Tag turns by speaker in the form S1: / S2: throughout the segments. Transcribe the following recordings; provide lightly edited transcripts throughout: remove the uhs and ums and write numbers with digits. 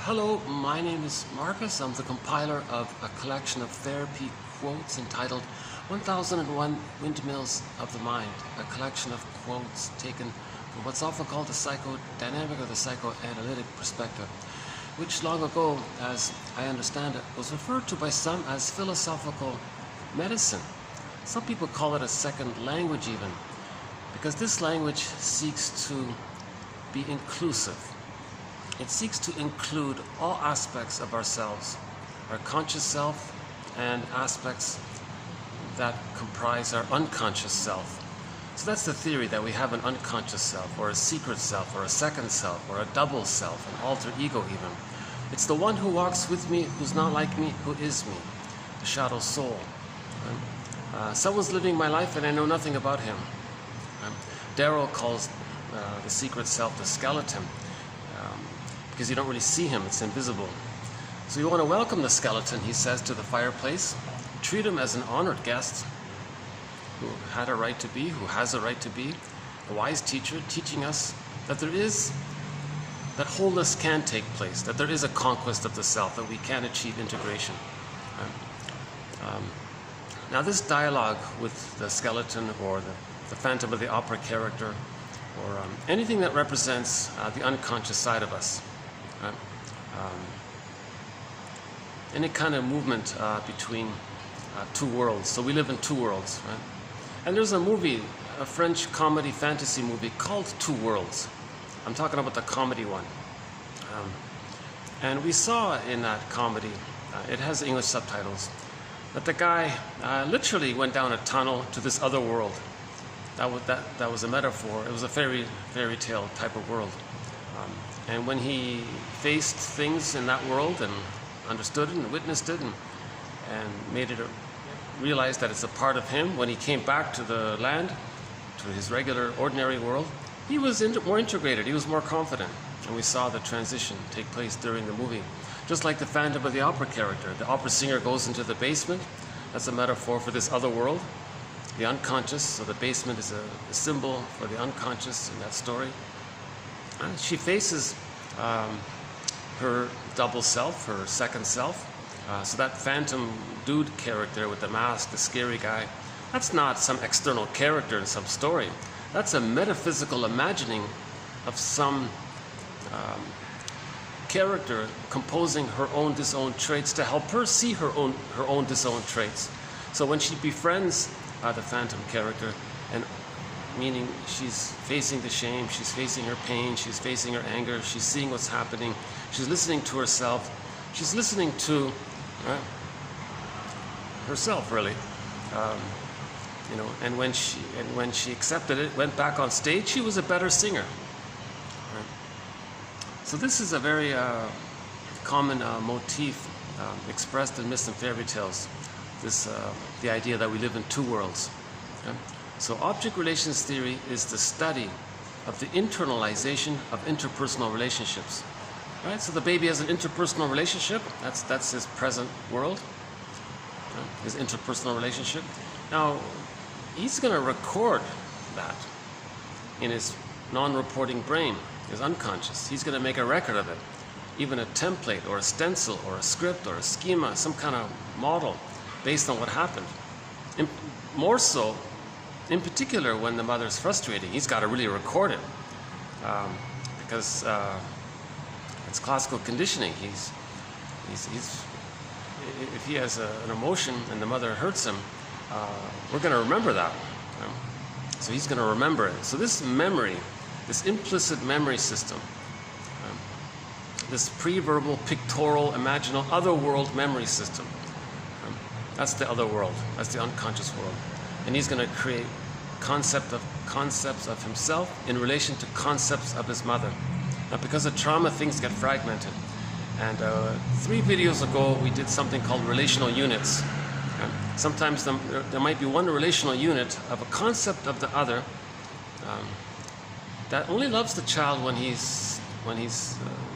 S1: Hello, my name is Marcus. I'm the compiler of a collection of therapy quotes entitled 1001 Windmills of the Mind, a collection of quotes taken from what's often called the psychodynamic or the psychoanalytic perspective, which long ago, as I understand it, was referred to by some as philosophical medicine. Some people call it a second language even, because this language seeks to be inclusive. It seeks to include all aspects of ourselves, our conscious self and aspects that comprise our unconscious self. So that's the theory, that we have an unconscious self, or a secret self, or a second self, or a double self, an alter ego even. It's the one who walks with me, who's not like me, who is me, the shadow soul. Someone's living my life and I know nothing about him. Darrow calls the secret self the skeleton, because you don't really see him, it's invisible. So you want to welcome the skeleton, he says, to the fireplace. Treat him as an honored guest who had a right to be, who has a right to be, a wise teacher teaching us that that wholeness can take place, that there is a conquest of the self, that we can achieve integration. Now this dialogue with the skeleton or the Phantom of the Opera character, or anything that represents the unconscious side of us, any kind of movement between two worlds. So we live in two worlds, right? And there's a movie, a French comedy fantasy movie called Two Worlds. I'm talking about the comedy one. And we saw in that comedy, it has English subtitles, that the guy literally went down a tunnel to this other world. That was a metaphor. It was a fairy tale type of world. And when he faced things in that world and understood it and witnessed it and made it realized that it's a part of him, when he came back to the land, to his regular, ordinary world, he was more integrated, he was more confident. And we saw the transition take place during the movie. Just like the Phantom of the Opera character. The opera singer goes into the basement. That's a metaphor for this other world, the unconscious. So the basement is a symbol for the unconscious in that story. And she faces her double self, her second self. So that phantom dude character with the mask, the scary guy, that's not some external character in some story. That's a metaphysical imagining of some character composing her own disowned traits to help her see her own disowned traits. So when she befriends the phantom character, and meaning she's facing the shame, she's facing her pain, she's facing her anger, she's seeing what's happening, she's listening to herself, she's listening to herself really, and when she accepted it, went back on stage, she was a better singer. Right? So this is a very common motif expressed in myths and fairy tales. The idea that we live in two worlds. Okay? So object relations theory is the study of the internalization of interpersonal relationships. Right? So the baby has an interpersonal relationship. That's his present world, his interpersonal relationship. Now, he's going to record that in his non-reporting brain, his unconscious. He's going to make a record of it, even a template or a stencil or a script or a schema, some kind of model based on what happened. More so, in particular, when the mother's frustrating, he's got to really record it, because it's classical conditioning. If he has an emotion and the mother hurts him, we're going to remember that. So he's going to remember it. So this memory, this implicit memory system, this pre-verbal, pictorial, imaginal, other-world memory system, that's the other world. That's the unconscious world. And he's going to create concepts of himself in relation to concepts of his mother. Now, because of trauma, things get fragmented. And 3 videos ago, we did something called relational units. Sometimes there might be one relational unit of a concept of the other that only loves the child when he's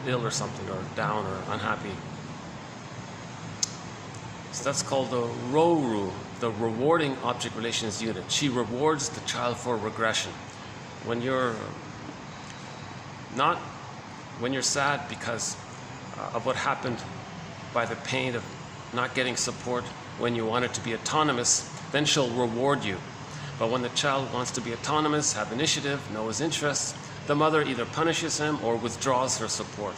S1: ill or something, or down or unhappy. So that's called the RORU, the rewarding object relations unit. She rewards the child for regression. When you're sad because of what happened by the pain of not getting support when you wanted to be autonomous, then she'll reward you. But when the child wants to be autonomous, have initiative, know his interests, the mother either punishes him or withdraws her support.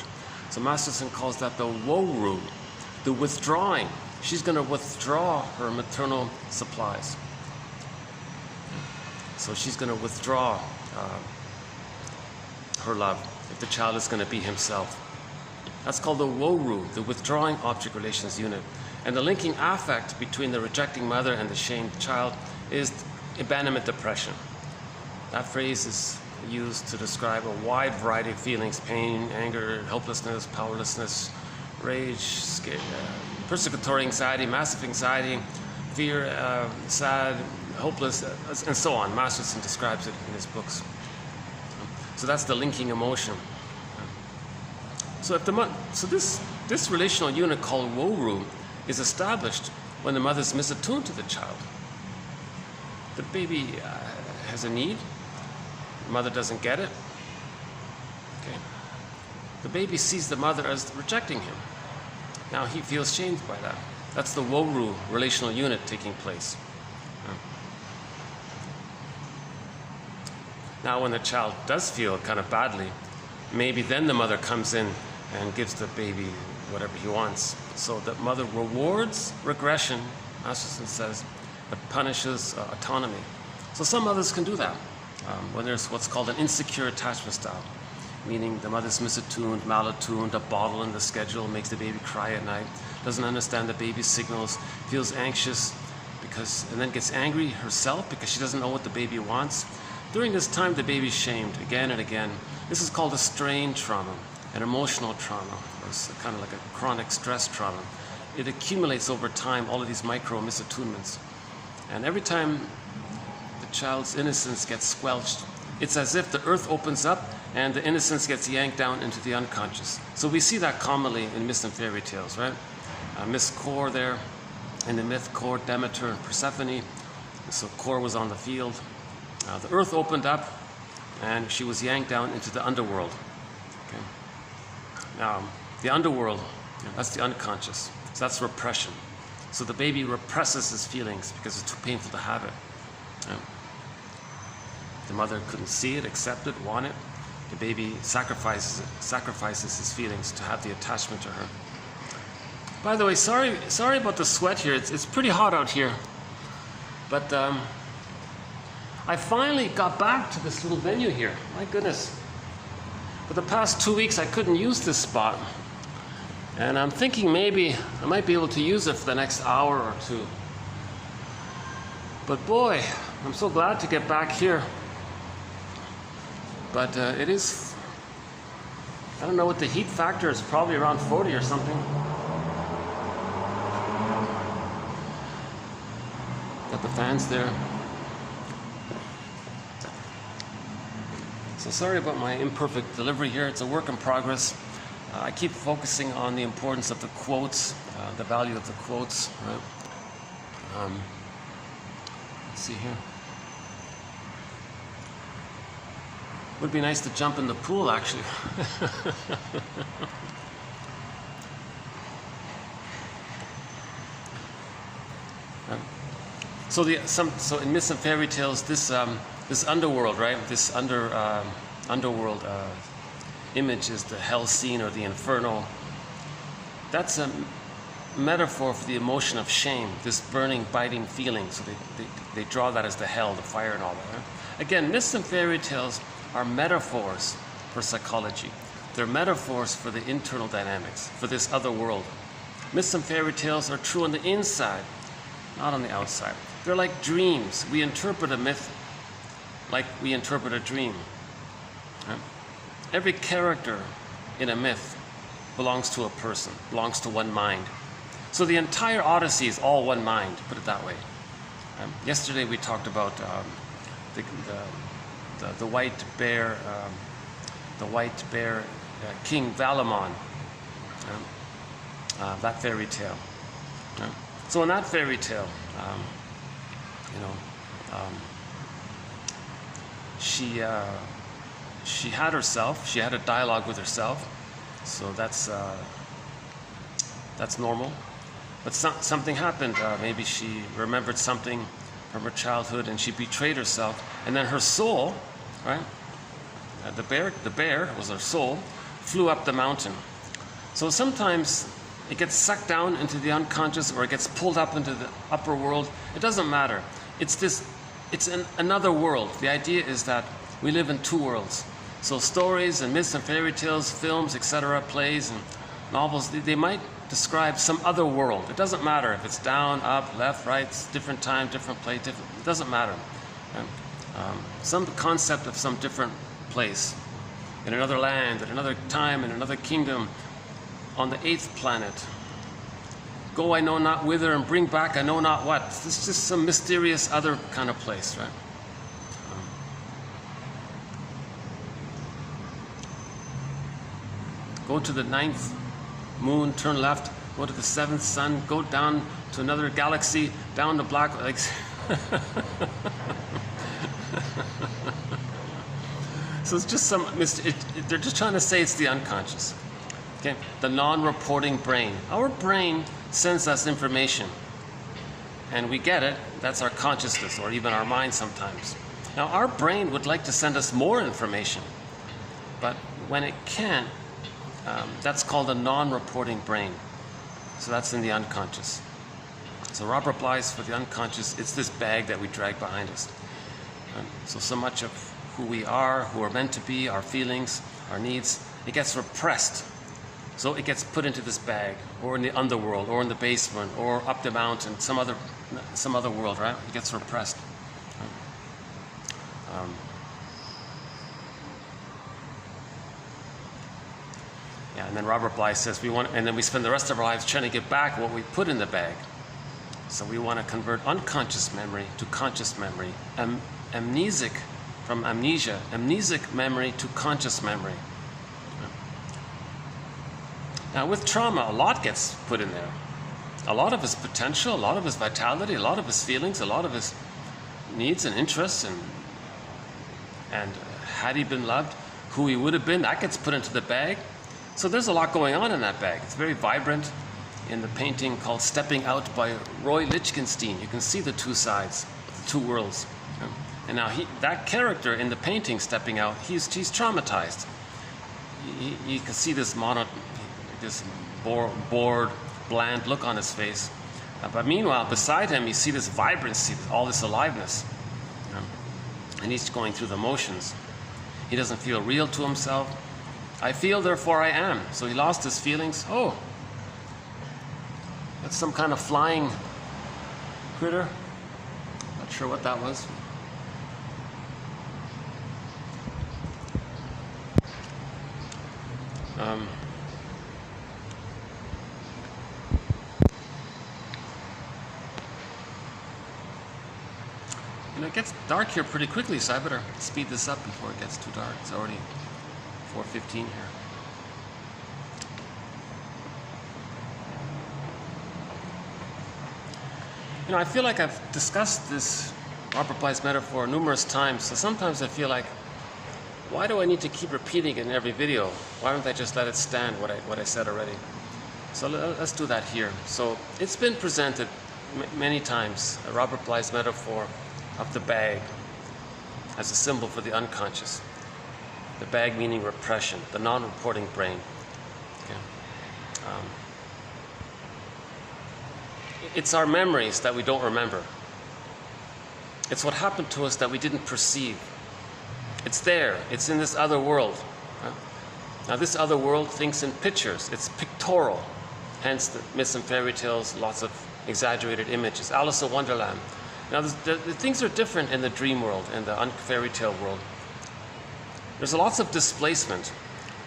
S1: So Masterson calls that the woe-ru, the withdrawing. She's going to withdraw her maternal supplies. So she's going to withdraw her love if the child is going to be himself. That's called the woe-ru, the withdrawing object relations unit. And the linking affect between the rejecting mother and the shamed child is abandonment depression. That phrase is used to describe a wide variety of feelings: pain, anger, helplessness, powerlessness, rage, persecutory anxiety, massive anxiety, fear, sad, hopeless, and so on. Masterson describes it in his books. So that's the linking emotion. So this relational unit called woe-ru is established when the mother is misattuned to the child. The baby has a need. The mother doesn't get it. Okay. The baby sees the mother as rejecting him. Now he feels shamed by that. That's the woe-ru relational unit taking place. Now when the child does feel kind of badly, maybe then the mother comes in and gives the baby whatever he wants. So the mother rewards regression, Masterson says, but punishes autonomy. So some mothers can do that when there's what's called an insecure attachment style, meaning the mother's misattuned, malattuned, a bottle in the schedule, makes the baby cry at night, doesn't understand the baby's signals, feels anxious and then gets angry herself because she doesn't know what the baby wants. During this time, the baby's shamed again and again. This is called a strain trauma, an emotional trauma, or kind of like a chronic stress trauma. It accumulates over time, all of these micro misattunements. And every time the child's innocence gets squelched, it's as if the earth opens up and the innocence gets yanked down into the unconscious. So we see that commonly in myths and fairy tales, right? Miss Kor there, in the myth Kor, Demeter, and Persephone. So Kor was on the field. The earth opened up and she was yanked down into the underworld. Okay? Now, the underworld, that's the unconscious. So that's repression. So the baby represses his feelings because it's too painful to have it. The mother couldn't see it, accept it, want it. The baby sacrifices his feelings to have the attachment to her. By the way, sorry about the sweat here. It's pretty hot out here. But I finally got back to this little venue here. My goodness. For the past 2 weeks, I couldn't use this spot. And I'm thinking maybe I might be able to use it for the next hour or two. But boy, I'm so glad to get back here. But it is, I don't know what the heat factor is, probably around 40 or something. Got the fans there. So sorry about my imperfect delivery here. It's a work in progress. I keep focusing on the importance of the quotes, the value of the quotes. Right? Let's see here. Would be nice to jump in the pool, actually. So in myths and fairy tales, this underworld, right? This underworld image is the hell scene or the inferno. That's a metaphor for the emotion of shame, this burning, biting feeling. So they draw that as the hell, the fire, and all that. Right? Again, myths and fairy tales are metaphors for psychology. They're metaphors for the internal dynamics, for this other world. Myths and fairy tales are true on the inside, not on the outside. They're like dreams. We interpret a myth like we interpret a dream. Right? Every character in a myth belongs to a person, belongs to one mind. So the entire Odyssey is all one mind, put it that way. Yesterday we talked about the white bear, King Valamon, that fairy tale. So in that fairy tale, she had herself. She had a dialogue with herself. So that's That's normal. But something happened. Maybe she remembered something from her childhood and she betrayed herself. And then her soul, right? The bear was her soul, flew up the mountain. So sometimes it gets sucked down into the unconscious or it gets pulled up into the upper world. It doesn't matter. It's another world. The idea is that we live in two worlds. So stories and myths and fairy tales, films, etc., plays and novels, they might describe some other world. It doesn't matter if it's down, up, left, right, different time, different place, it doesn't matter. Some concept of some different place, in another land, at another time, in another kingdom, on the 8th planet. Go I know not whither and bring back I know not what. It's just some mysterious other kind of place, right? Go to the 9th moon, turn left, go to the 7th sun, go down to another galaxy, down the black, like so it's just some, they're just trying to say it's the unconscious. Okay, the non-reporting brain. Our brain sends us information and we get it. That's our consciousness or even our mind sometimes. Now our brain would like to send us more information, but when it can't, that's called a non-reporting brain. So that's in the unconscious. So Robert Bly's for the unconscious, it's this bag that we drag behind us. So much of who we are, who are meant to be, our feelings, our needs, it gets repressed. So it gets put into this bag, or in the underworld, or in the basement, or up the mountain, some other world, right? It gets repressed. Yeah, and then Robert Bly says and then we spend the rest of our lives trying to get back what we put in the bag. So we want to convert unconscious memory to conscious memory, amnesic from amnesia, amnesic memory to conscious memory. Now with trauma, a lot gets put in there. A lot of his potential, a lot of his vitality, a lot of his feelings, a lot of his needs and interests, and had he been loved, who he would have been, that gets put into the bag. So there's a lot going on in that bag. It's very vibrant. In the painting called Stepping Out by Roy Lichtenstein, you can see the two sides, the two worlds. And now that character in the painting Stepping Out, he's traumatized. You can see this bored, bland look on his face. But meanwhile, beside him, you see this vibrancy, all this aliveness. And he's going through the motions. He doesn't feel real to himself. I feel, therefore I am. So he lost his feelings. Oh, that's some kind of flying critter. Not sure what that was. And it gets dark here pretty quickly, so I better speed this up before it gets too dark. It's already 4:15 here. You know, I feel like I've discussed this Robert Bly's metaphor numerous times, so sometimes I feel like, why do I need to keep repeating it in every video? Why don't I just let it stand, what I said already? So let's do that here. So it's been presented many times, Robert Bly's metaphor of the bag as a symbol for the unconscious. The bag meaning repression, the non-reporting brain. Okay. It's our memories that we don't remember. It's what happened to us that we didn't perceive. It's there. It's in this other world. Right? Now this other world thinks in pictures. It's pictorial. Hence the myths and fairy tales, lots of exaggerated images. Alice in Wonderland. Now the things are different in the dream world, in the fairy tale world. There's lots of displacement,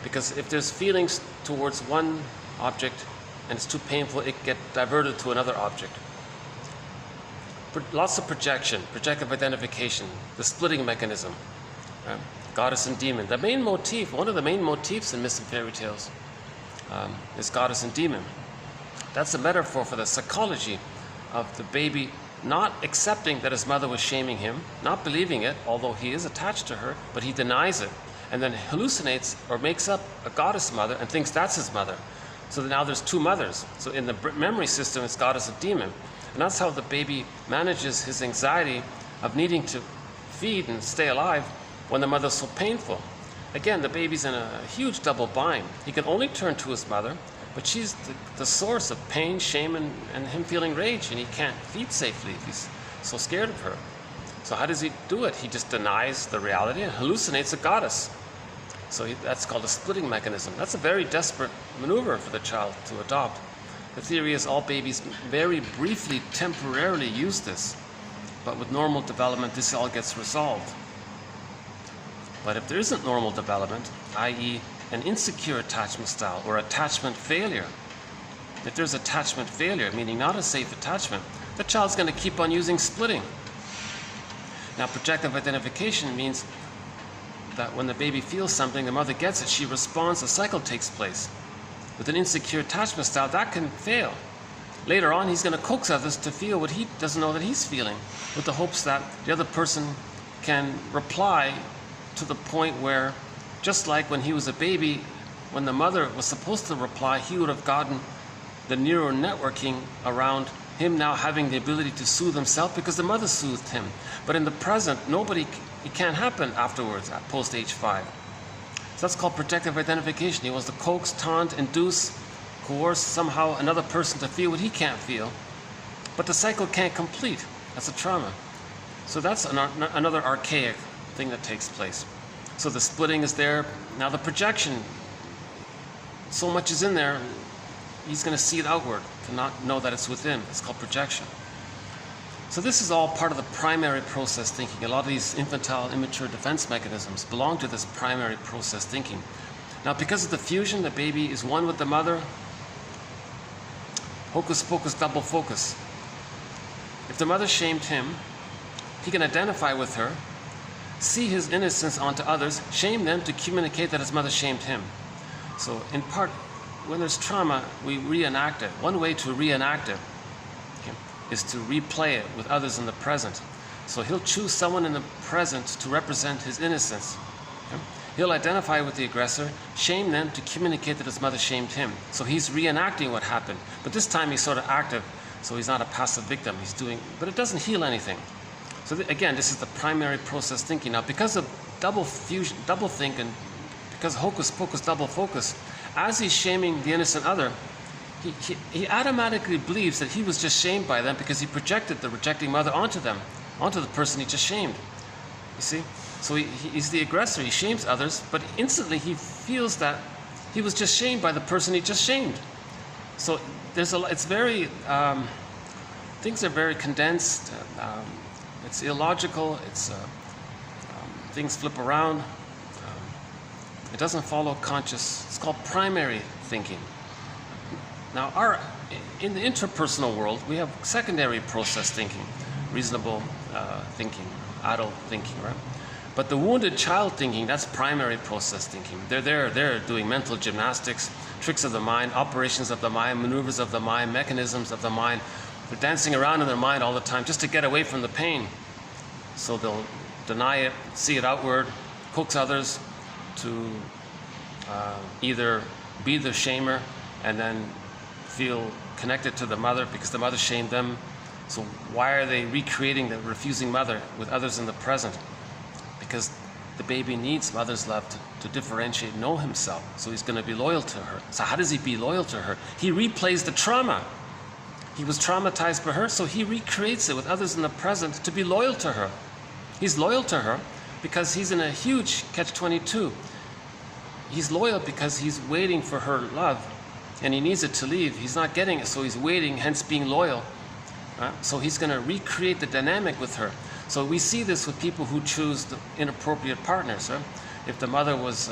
S1: because if there's feelings towards one object and it's too painful, it gets diverted to another object. Lots of projective identification, the splitting mechanism, goddess and demon. The main motif, one of the main motifs in myths and fairy tales is goddess and demon. That's a metaphor for the psychology of the baby not accepting that his mother was shaming him, not believing it, although he is attached to her, but he denies it, and then hallucinates or makes up a goddess mother and thinks that's his mother. So now there's two mothers. So in the memory system, it's God as a demon. And that's how the baby manages his anxiety of needing to feed and stay alive when the mother's so painful. Again, the baby's in a huge double bind. He can only turn to his mother, but she's the source of pain, shame, and him feeling rage, and he can't feed safely if he's so scared of her. So how does he do it? He just denies the reality and hallucinates a goddess. So that's called a splitting mechanism. That's a very desperate maneuver for the child to adopt. The theory is all babies very briefly, temporarily use this, but with normal development, this all gets resolved. But if there isn't normal development, i.e. an insecure attachment style or attachment failure, if there's attachment failure, meaning not a safe attachment, the child's going to keep on using splitting. Now, projective identification means that when the baby feels something, the mother gets it, she responds, a cycle takes place. With an insecure attachment style, that can fail. Later on, he's going to coax others to feel what he doesn't know that he's feeling, with the hopes that the other person can reply to the point where, just like when he was a baby, when the mother was supposed to reply, he would have gotten the neural networking around him now having the ability to soothe himself because the mother soothed him. But in the present, it can't happen afterwards, at post age 5. So that's called projective identification. He wants to coax, taunt, induce, coerce somehow another person to feel what he can't feel. But the cycle can't complete. That's a trauma. So that's another archaic thing that takes place. So the splitting is there. Now the projection, so much is in there, he's going to see it outward, to not know that it's within. It's called projection. So this is all part of the primary process thinking. A lot of these infantile, immature defense mechanisms belong to this primary process thinking. Now because of the fusion, the baby is one with the mother. Hocus pocus, double focus. If the mother shamed him, he can identify with her, see his innocence onto others, shame them to communicate that his mother shamed him. So in part, when there's trauma, we reenact it. One way to reenact it is to replay it with others in the present. So he'll choose someone in the present to represent his innocence. He'll identify with the aggressor, shame them to communicate that his mother shamed him. So he's reenacting what happened. But this time he's sort of active, so he's not a passive victim. He's doing, but it doesn't heal anything. So again, this is the primary process thinking. Now, because of double fusion, double think, and because hocus pocus, double focus, as he's shaming the innocent other, he automatically believes that he was just shamed by them because he projected the rejecting mother onto them, onto the person he just shamed. You see? So he's the aggressor. He shames others, but instantly he feels that he was just shamed by the person he just shamed. So it's very, things are very condensed. It's illogical. Things flip around. It doesn't follow conscious. It's called primary thinking. Now, in the interpersonal world, we have secondary process thinking, reasonable thinking, adult thinking, right? But the wounded child thinking, that's primary process thinking. They're doing mental gymnastics, tricks of the mind, operations of the mind, maneuvers of the mind, mechanisms of the mind. They're dancing around in their mind all the time just to get away from the pain. So they'll deny it, see it outward, coax others to either be the shamer and then feel connected to the mother because the mother shamed them. So why are they recreating the refusing mother with others in the present? Because the baby needs mother's love to differentiate, know himself. So he's going to be loyal to her. So how does he be loyal to her? He replays the trauma. He was traumatized by her, so he recreates it with others in the present to be loyal to her. He's loyal to her because he's in a huge catch-22. He's loyal because he's waiting for her love, and he needs it to leave. He's not getting it, so he's waiting, hence being loyal. So he's going to recreate the dynamic with her. So we see this with people who choose the inappropriate partners. If the mother was...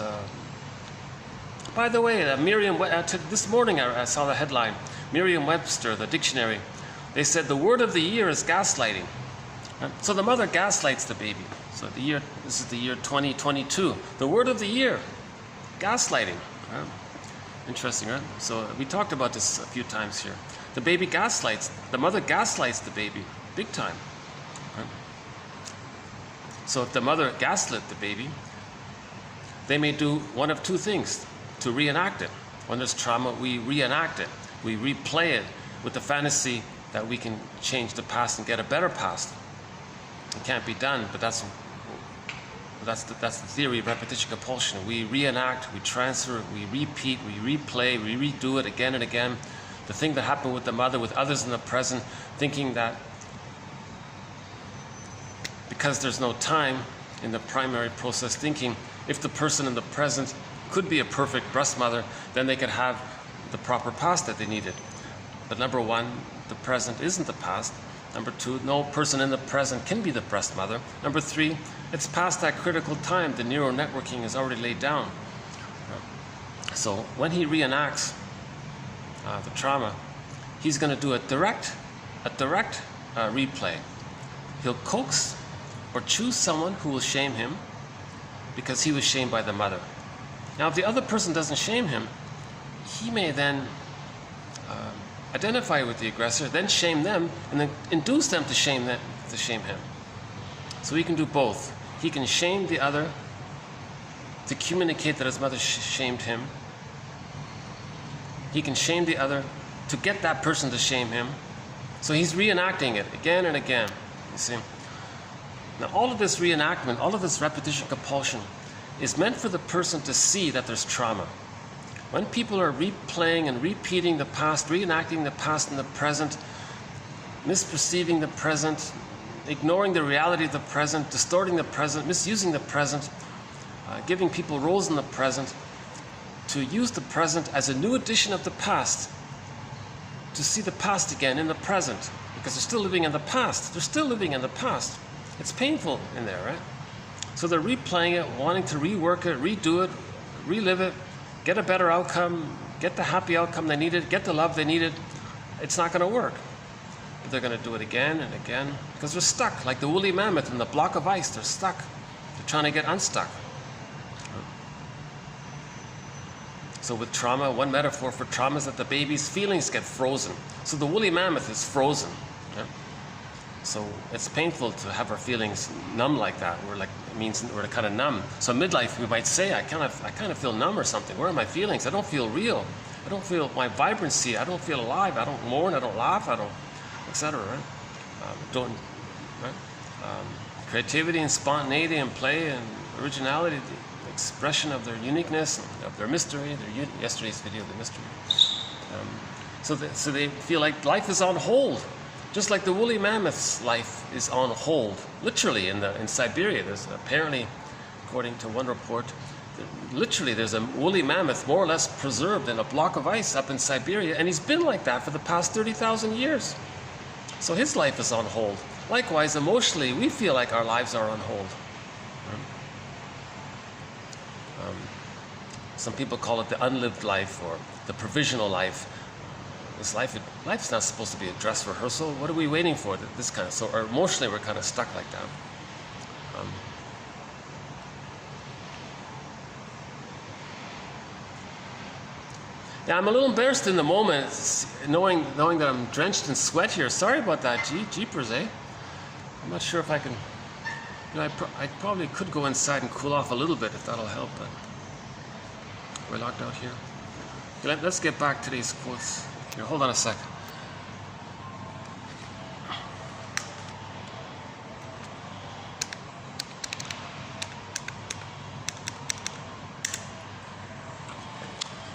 S1: By the way, this morning I saw the headline, Merriam-Webster, the dictionary. They said the word of the year is gaslighting. So the mother gaslights the baby. So this is the year 2022. The word of the year, gaslighting. Interesting, right? So we talked about this a few times here. The baby gaslights, the mother gaslights the baby, big time. Right? So if the mother gaslit the baby, they may do one of two things to reenact it. When there's trauma, we reenact it. We replay it with the fantasy that we can change the past and get a better past. It can't be done, but that's the theory of repetition-compulsion. We reenact, we transfer, we repeat, we replay, we redo it again and again. The thing that happened with the mother, with others in the present, thinking that because there's no time in the primary process thinking, if the person in the present could be a perfect breast mother, then they could have the proper past that they needed. But number one, the present isn't the past. Number two, no person in the present can be the breast mother. Number three, it's past that critical time. The neural networking is already laid down. So when he reenacts the trauma, he's going to do a direct replay. He'll coax or choose someone who will shame him because he was shamed by the mother. Now, if the other person doesn't shame him, he may then identify with the aggressor, then shame them, and then induce them to shame him. So he can do both. He can shame the other to communicate that his mother shamed him. He can shame the other to get that person to shame him. So he's reenacting it again and again, you see. Now, all of this reenactment, all of this repetition compulsion is meant for the person to see that there's trauma. When people are replaying and repeating the past, reenacting the past in the present, misperceiving the present, ignoring the reality of the present, distorting the present, misusing the present, giving people roles in the present, to use the present as a new edition of the past, to see the past again in the present, because they're still living in the past. They're still living in the past. It's painful in there, right? So they're replaying it, wanting to rework it, redo it, relive it, get a better outcome, get the happy outcome they needed, get the love they needed. It's not going to work. But they're going to do it again and again because they're stuck, like the woolly mammoth in the block of ice. They're stuck. They're trying to get unstuck. So with trauma, one metaphor for trauma is that the baby's feelings get frozen. So the woolly mammoth is frozen. Yeah? So it's painful to have our feelings numb like that. It means we're kind of numb. So midlife, we might say, I kind of feel numb or something. Where are my feelings? I don't feel real. I don't feel my vibrancy. I don't feel alive. I don't mourn. I don't laugh. I don't, etc. Right? Creativity and spontaneity and play and originality, the expression of their uniqueness, of their mystery. Yesterday's video, the mystery. So they feel like life is on hold. Just like the woolly mammoth's life is on hold, literally in Siberia. There's apparently, according to one report, literally there's a woolly mammoth more or less preserved in a block of ice up in Siberia, and he's been like that for the past 30,000 years. So his life is on hold. Likewise, emotionally, we feel like our lives are on hold. Some people call it the unlived life or the provisional life. This life's not supposed to be a dress rehearsal. What are we waiting for? This kind of, so or emotionally we're kind of stuck like that. Yeah, I'm a little embarrassed in the moment, knowing that I'm drenched in sweat here. Sorry about that, jeepers, eh? I'm not sure if I can. You know, I probably could go inside and cool off a little bit if that'll help. But we're locked out here. Okay, let's get back to these quotes. Here, hold on a sec.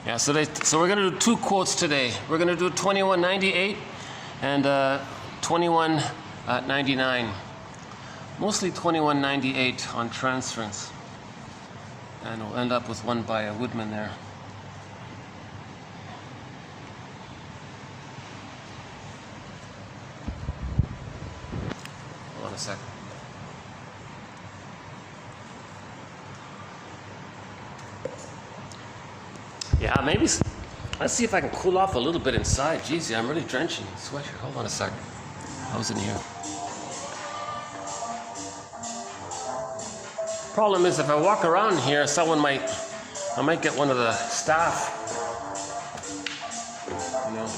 S1: Yeah, so we're going to do two quotes today. We're going to do 2198 and 2199. Mostly 2198 on transference. And we'll end up with one by Woodman there. Hold on a sec. Yeah, maybe. Let's see if I can cool off a little bit inside. Jeez, yeah, I'm really drenching in sweat here. Hold on a sec. How's in here? Problem is, if I walk around here, I might get one of the staff. You know.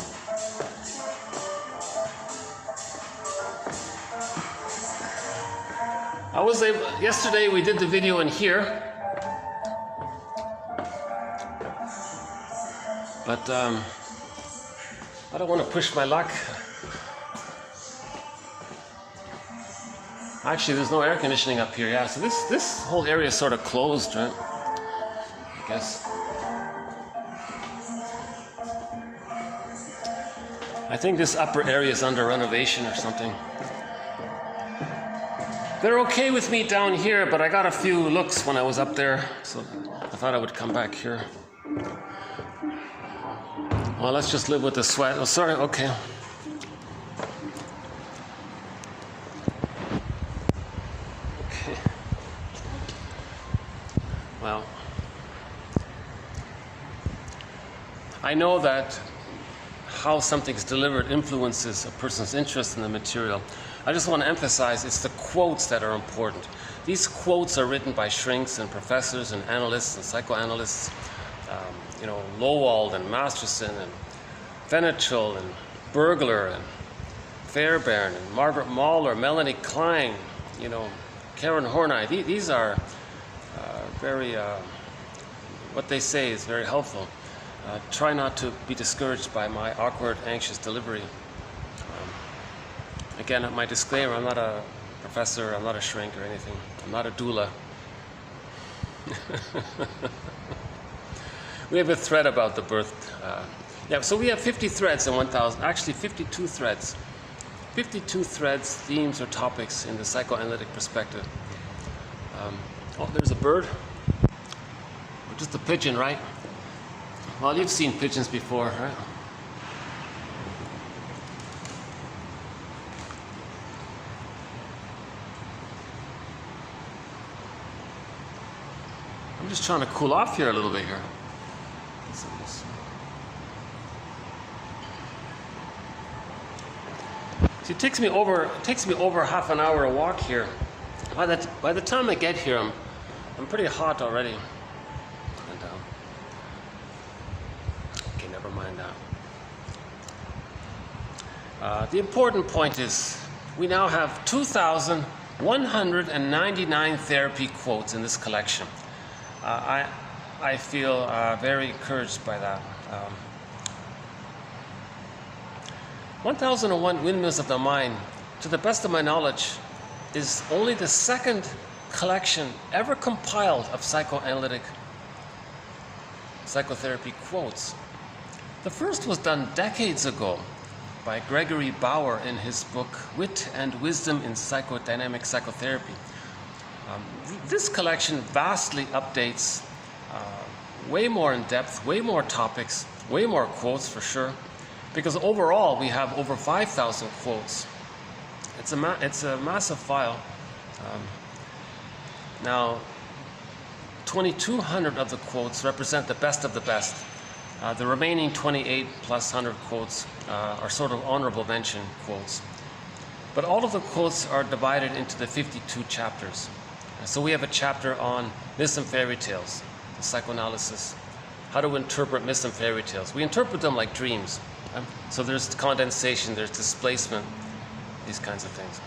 S1: Yesterday we did the video in here. But I don't want to push my luck. Actually, there's no air conditioning up here, yeah. So this whole area is sort of closed, right? I guess. I think this upper area is under renovation or something. They're okay with me down here, but I got a few looks when I was up there, so I thought I would come back here. Well, let's just live with the sweat. Oh, sorry, okay. Okay. Well, I know that how something's delivered influences a person's interest in the material. I just want to emphasize it's the quotes that are important. These quotes are written by shrinks and professors and analysts and psychoanalysts, Lowald and Masterson and Fenichel and Bergler and Fairbairn and Margaret Mahler, Melanie Klein, Karen Horney. These are very, what they say is very helpful. Try not to be discouraged by my awkward, anxious delivery. Again, my disclaimer, I'm not a professor, I'm not a shrink or anything. I'm not a doula. We have a thread about the birth. So we have 50 threads in 1,000, actually 52 threads. 52 threads, themes, or topics in the psychoanalytic perspective. There's a bird. Just a pigeon, right? Well, you've seen pigeons before, right? I'm just trying to cool off here a little bit here. See, it takes me over half an hour to walk here. By the time I get here, I'm pretty hot already. And, okay, never mind that. The important point is we now have 2,199 therapy quotes in this collection. I feel very encouraged by that. 1001 Windmills of the Mind, to the best of my knowledge, is only the second collection ever compiled of psychoanalytic psychotherapy quotes. The first was done decades ago by Gregory Bauer in his book Wit and Wisdom in Psychodynamic Psychotherapy. This collection vastly updates, way more in depth, way more topics, way more quotes for sure, because overall we have over 5,000 quotes. It's a massive file. Now, 2,200 of the quotes represent the best of the best. The remaining 28 plus 100 quotes are sort of honorable mention quotes. But all of the quotes are divided into the 52 chapters. So we have a chapter on myths and fairy tales, the psychoanalysis, how to interpret myths and fairy tales. We interpret them like dreams. So there's condensation, there's displacement, these kinds of things.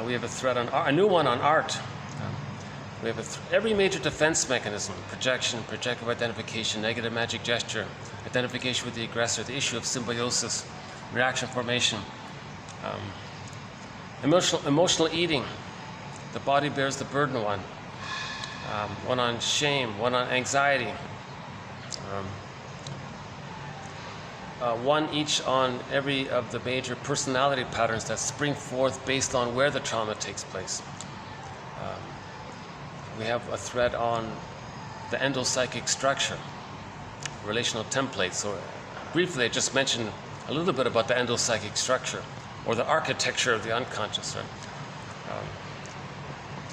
S1: We have a thread on a new one on art. We have every major defense mechanism: projection, projective identification, negative magic gesture, identification with the aggressor, the issue of symbiosis, reaction formation, emotional eating, the body bears the burden one, one on shame, one on anxiety, one each on every of the major personality patterns that spring forth based on where the trauma takes place. We have a thread on the endopsychic structure, relational templates. So briefly, I just mentioned a little bit about the endopsychic structure, or the architecture of the unconscious, right?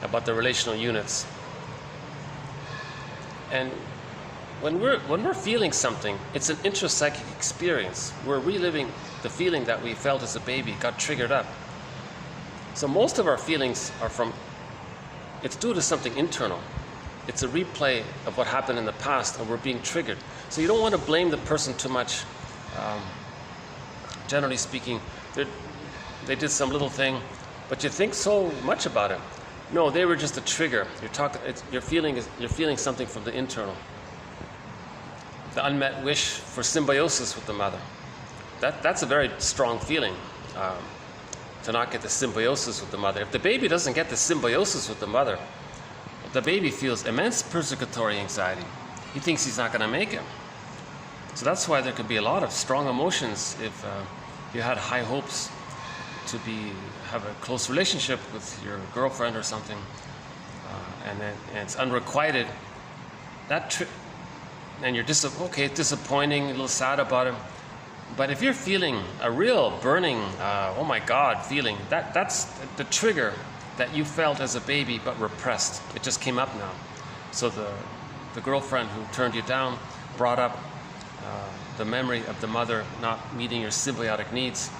S1: About the relational units. And when we're feeling something, it's an intrapsychic experience. We're reliving the feeling that we felt as a baby, got triggered up. So most of our feelings are it's due to something internal. It's a replay of what happened in the past, and we're being triggered. So you don't want to blame the person too much. Generally speaking, they did some little thing, but you think so much about it. No, they were just a trigger. You're feeling something from the internal. the unmet wish for symbiosis with the mother. That's a very strong feeling, to not get the symbiosis with the mother. If the baby doesn't get the symbiosis with the mother, the baby feels immense persecutory anxiety. He thinks he's not going to make it. So that's why there could be a lot of strong emotions if you had high hopes to have a close relationship with your girlfriend or something, and it's unrequited. And you're disappointing, a little sad about it. But if you're feeling a real burning, oh my God feeling, that's the trigger that you felt as a baby but repressed. It just came up now. So the girlfriend who turned you down brought up the memory of the mother not meeting your symbiotic needs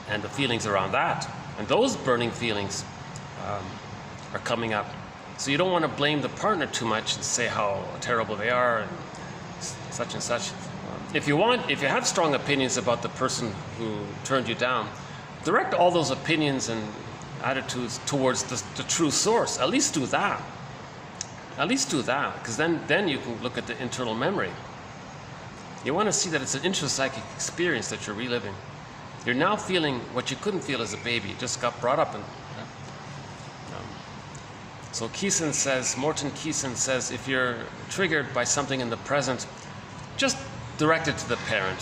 S1: and the feelings around that. And those burning feelings are coming up. So you don't want to blame the partner too much and say how terrible they are and such and such. If you have strong opinions about the person who turned you down, direct all those opinions and attitudes towards the true source. At least do that. At least do that, because then you can look at the internal memory. You want to see that it's an intrapsychic experience that you're reliving. You're now feeling what you couldn't feel as a baby. You just got brought up in. So Morton Keeson says, if you're triggered by something in the present, just direct it to the parent.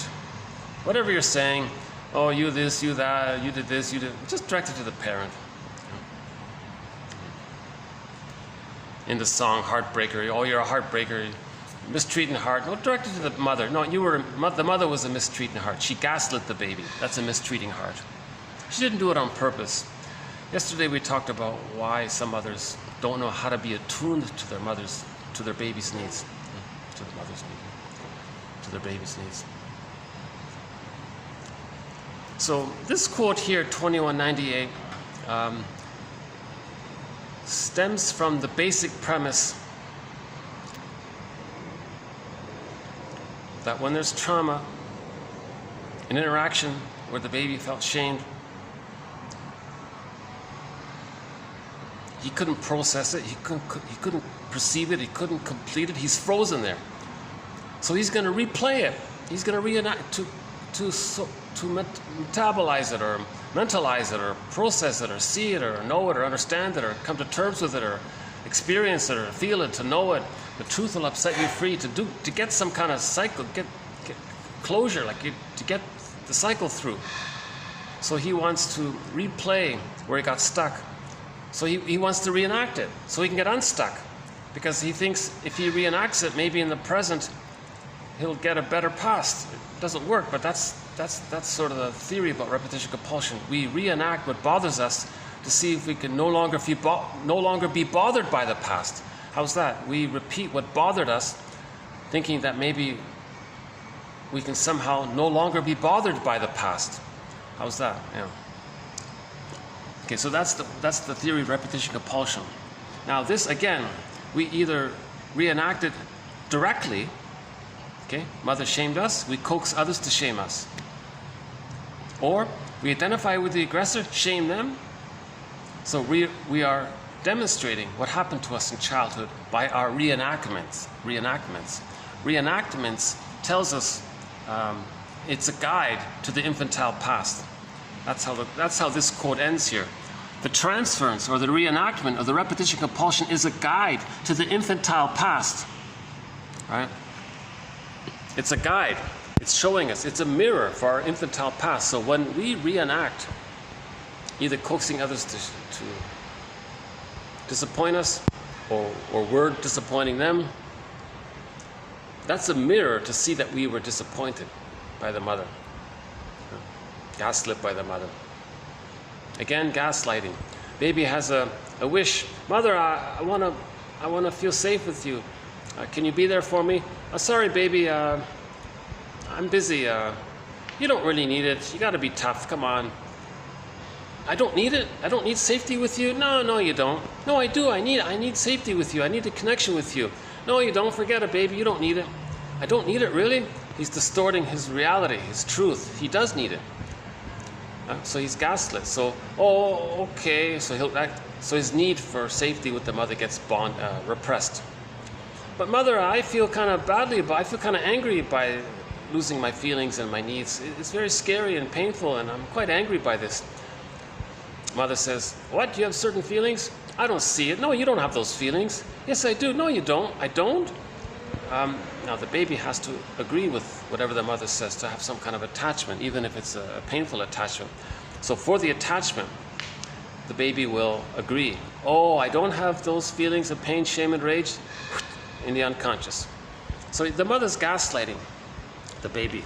S1: Whatever you're saying, oh, you this, you that, you did this, you did, just direct it to the parent. In the song Heartbreaker, oh, you're a heartbreaker, mistreating heart. No, direct it to the mother. No, the mother was a mistreating heart. She gaslit the baby. That's a mistreating heart. She didn't do it on purpose. Yesterday we talked about why some mothers don't know how to be attuned to their baby's needs. To the mother's needs. To their baby's needs. So this quote here, 2198, stems from the basic premise that when there's trauma, an interaction where the baby felt shamed, he couldn't process it, he couldn't perceive it, he couldn't complete it, he's frozen there. So he's going to replay it. He's going to reenact to metabolize it or mentalize it or process it or see it or know it or understand it or come to terms with it or experience it or feel it, to know it. The truth will upset you free to get some kind of cycle, get closure, to get the cycle through. So he wants to replay where he got stuck. So he wants to reenact it so he can get unstuck, because he thinks if he reenacts it, maybe in the present, he'll get a better past. It doesn't work, but that's sort of the theory about repetition compulsion. We reenact what bothers us to see if we can no longer be bothered by the past. How's that? We repeat what bothered us, thinking that maybe we can somehow no longer be bothered by the past. How's that? Yeah. Okay, so that's the theory of repetition compulsion. Now this, again, we either reenact it directly. Okay, mother shamed us, we coax others to shame us. Or we identify with the aggressor, shame them. So we are demonstrating what happened to us in childhood by our reenactments. Reenactments tells us it's a guide to the infantile past. That's how this quote ends here. The transference or the reenactment of the repetition compulsion is a guide to the infantile past. Right? It's a guide. It's showing us. It's a mirror for our infantile past. So when we reenact, either coaxing others to disappoint us, or we're disappointing them, that's a mirror to see that we were disappointed by the mother. Gaslit by the mother. Again, gaslighting. Baby has a wish. Mother, I want to feel safe with you. Can you be there for me? Sorry, baby. I'm busy. You don't really need it. You got to be tough. Come on. I don't need it. I don't need safety with you. No, you don't. No, I do. I need safety with you. I need a connection with you. No, you don't. Forget it, baby. You don't need it. I don't need it, really? He's distorting his reality, his truth. He does need it. So he's gaslit. So, oh, okay. So his need for safety with the mother gets repressed. but mother, I feel kind of angry by losing my feelings and my needs. It's very scary and painful, and I'm quite angry by this. Mother says, what, you have certain feelings? I don't see it. No, you don't have those feelings. Yes, I do. No, you don't. I don't. Now the baby has to agree with whatever the mother says to have some kind of attachment, even if it's a painful attachment. So for the attachment, the baby will agree. Oh, I don't have those feelings of pain, shame, and rage in the unconscious. So the mother's gaslighting the baby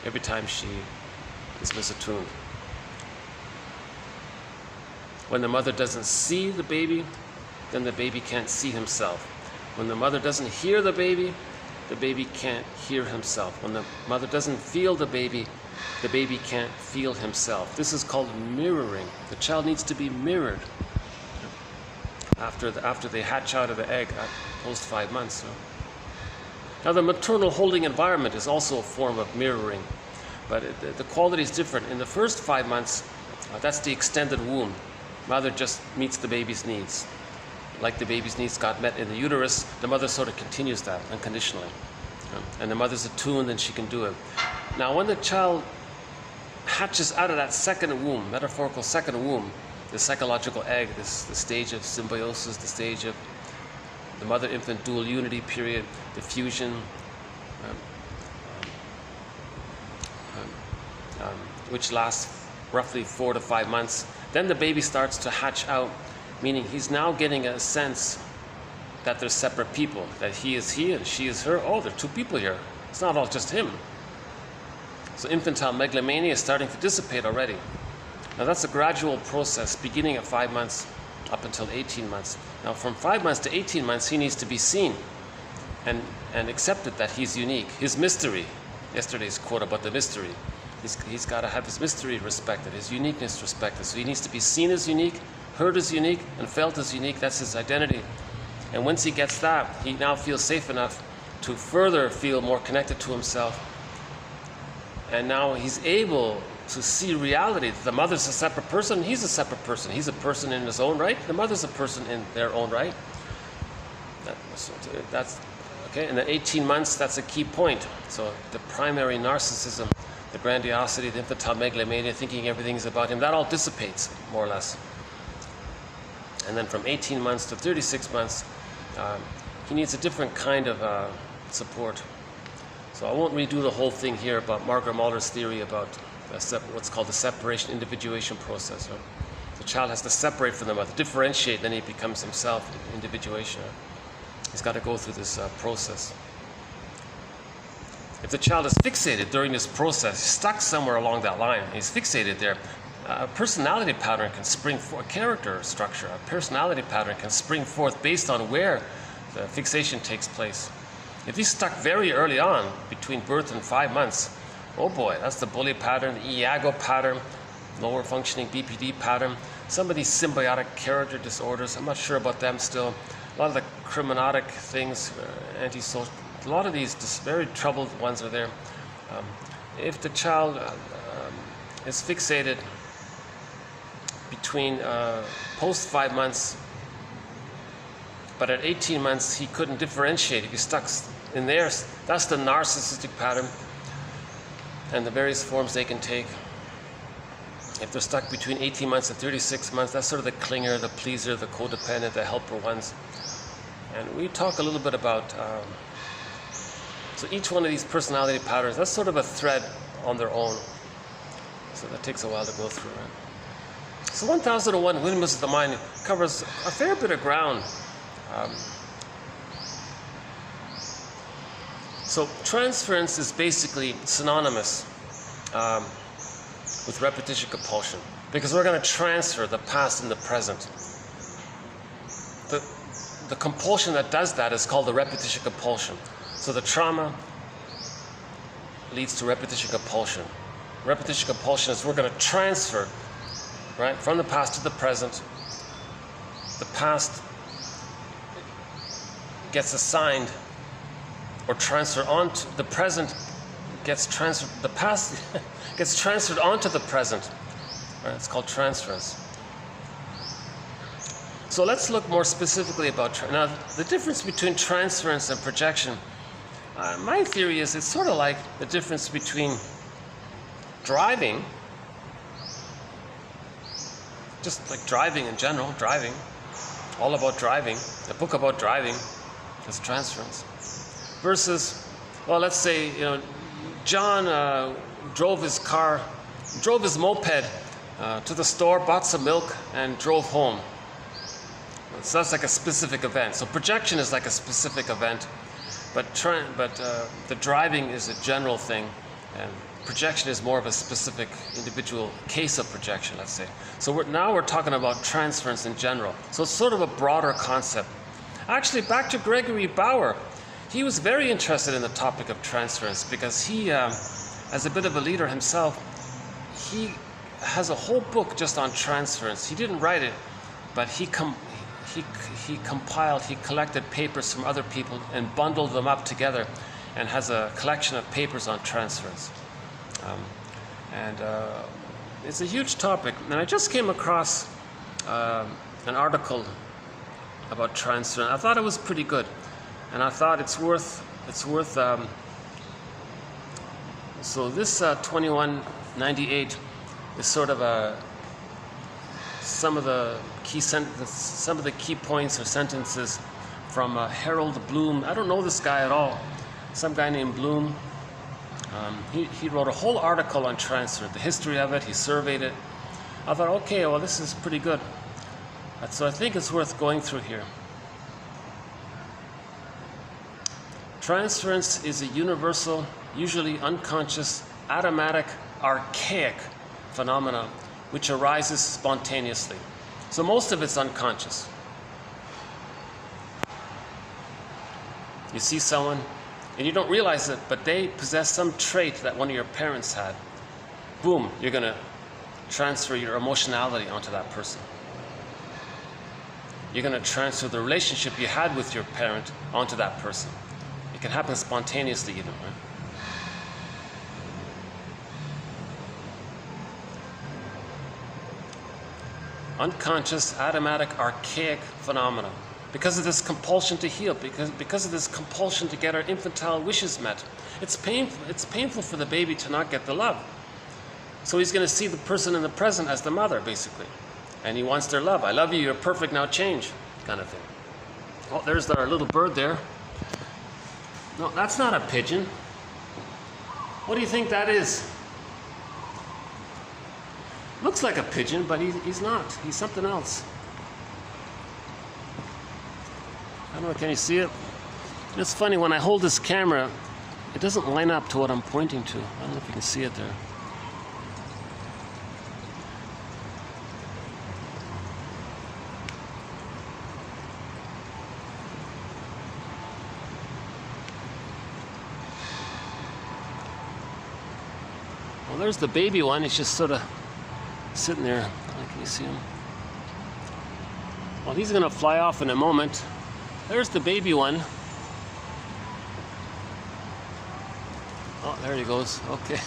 S1: every time she is misattuned. When the mother doesn't see the baby, then the baby can't see himself. When the mother doesn't hear the baby can't hear himself. When the mother doesn't feel the baby can't feel himself. This is called mirroring. The child needs to be mirrored after they hatch out of the egg at post 5 months. Now the maternal holding environment is also a form of mirroring, but the quality is different. In the first 5 months, that's the extended womb. Mother just meets the baby's needs. Like the baby's needs got met in the uterus, the mother sort of continues that unconditionally. And the mother's attuned and she can do it. Now when the child hatches out of that second womb, metaphorical second womb, the psychological egg, the stage of symbiosis, the stage of the mother-infant dual unity period, the fusion, which lasts roughly 4 to 5 months. Then the baby starts to hatch out, meaning he's now getting a sense that they're separate people, that he is he and she is her. Oh, there are two people here. It's not all just him. So infantile megalomania is starting to dissipate already. Now that's a gradual process, beginning at 5 months up until 18 months. Now from 5 months to 18 months, he needs to be seen and accepted that he's unique. His mystery, yesterday's quote about the mystery, he's got to have his mystery respected, his uniqueness respected. So he needs to be seen as unique, heard as unique, and felt as unique. That's his identity. And once he gets that, he now feels safe enough to further feel more connected to himself. And now he's able to see reality. The mother's a separate person, he's a separate person. He's a person in his own right, the mother's a person in their own right. That's okay. And then 18 months, that's a key point. So the primary narcissism, the grandiosity, the infantile megalomania, thinking everything's about him, that all dissipates, more or less. And then from 18 months to 36 months, he needs a different kind of support. So I won't redo the whole thing here about Margaret Muller's theory about what's called the separation individuation process. The child has to separate from the mother, differentiate, then he becomes himself, individuation. He's got to go through this process. If the child is fixated during this process, he's stuck somewhere along that line, he's fixated there, a personality pattern can spring forth, a character structure, a personality pattern can spring forth based on where the fixation takes place. If he's stuck very early on, between birth and 5 months, oh boy, that's the bully pattern, the Iago pattern, lower functioning BPD pattern, some of these symbiotic character disorders, I'm not sure about them still, a lot of the criminotic things, antisocial, a lot of these very troubled ones are there. If the child is fixated between post 5 months, but at 18 months he couldn't differentiate. If he's stuck in there, that's the narcissistic pattern and the various forms they can take. If they're stuck between 18 months and 36 months, that's sort of the clinger, the pleaser, the codependent, the helper ones. And we talk a little bit about, so each one of these personality patterns, that's sort of a thread on their own. So that takes a while to go through, right? So 1001 Windmills of the Mind covers a fair bit of ground. So transference is basically synonymous with repetition-compulsion, because we're going to transfer the past and the present. The compulsion that does that is called the repetition-compulsion. So the trauma leads to repetition-compulsion. Repetition-compulsion is we're going to transfer, right, from the past to the present. The past gets assigned or transferred onto the present, gets transferred, the past gets transferred onto the present. Right? It's called transference. So let's look more specifically about now the difference between transference and projection. My theory is it's sort of like the difference between driving, just like driving in general, driving, all about driving, a book about driving is transference, versus, well, let's say, John drove his moped to the store, bought some milk, and drove home. So that's like a specific event. So projection is like a specific event, but the driving is a general thing, and projection is more of a specific individual case of projection, let's say. So we're talking about transference in general. So it's sort of a broader concept. Actually, back to Gregory Bauer, he was very interested in the topic of transference because he, as a bit of a leader himself, he has a whole book just on transference. He didn't write it, but he collected papers from other people and bundled them up together and has a collection of papers on transference. It's a huge topic. And I just came across an article about transference. I thought it was pretty good. And I thought it's worth so this 2198 is sort of some of the key points or sentences from Harold Bloom. I don't know this guy at all. Some guy named Bloom. He wrote a whole article on transfer, the history of it. He surveyed it. I thought, okay, well, this is pretty good. So I think it's worth going through here. Transference is a universal, usually unconscious, automatic, archaic phenomena which arises spontaneously. So most of it's unconscious. You see someone and you don't realize it, but they possess some trait that one of your parents had. Boom, you're going to transfer your emotionality onto that person. You're going to transfer the relationship you had with your parent onto that person. It can happen spontaneously even, right? Unconscious, automatic, archaic phenomena. Because of this compulsion to heal, because of this compulsion to get our infantile wishes met. It's painful for the baby to not get the love. So he's going to see the person in the present as the mother, basically. And he wants their love. I love you, you're perfect, now change, kind of thing. Oh, there's our little bird there. No, that's not a pigeon. What do you think that is? Looks like a pigeon, but he's not. He's something else. I don't know, can you see it? It's funny, when I hold this camera, it doesn't line up to what I'm pointing to. I don't know if you can see it there. Well, there's the baby one. He's just sort of sitting there. Can you see him? Well, he's going to fly off in a moment. There's the baby one. Oh, there he goes. Okay.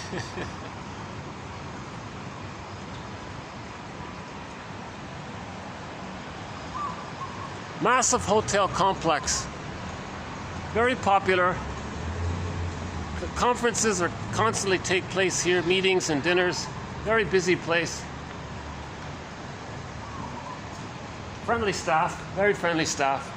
S1: Massive hotel complex. Very popular. Conferences are constantly take place here, meetings and dinners. Very busy place. Friendly staff, very friendly staff.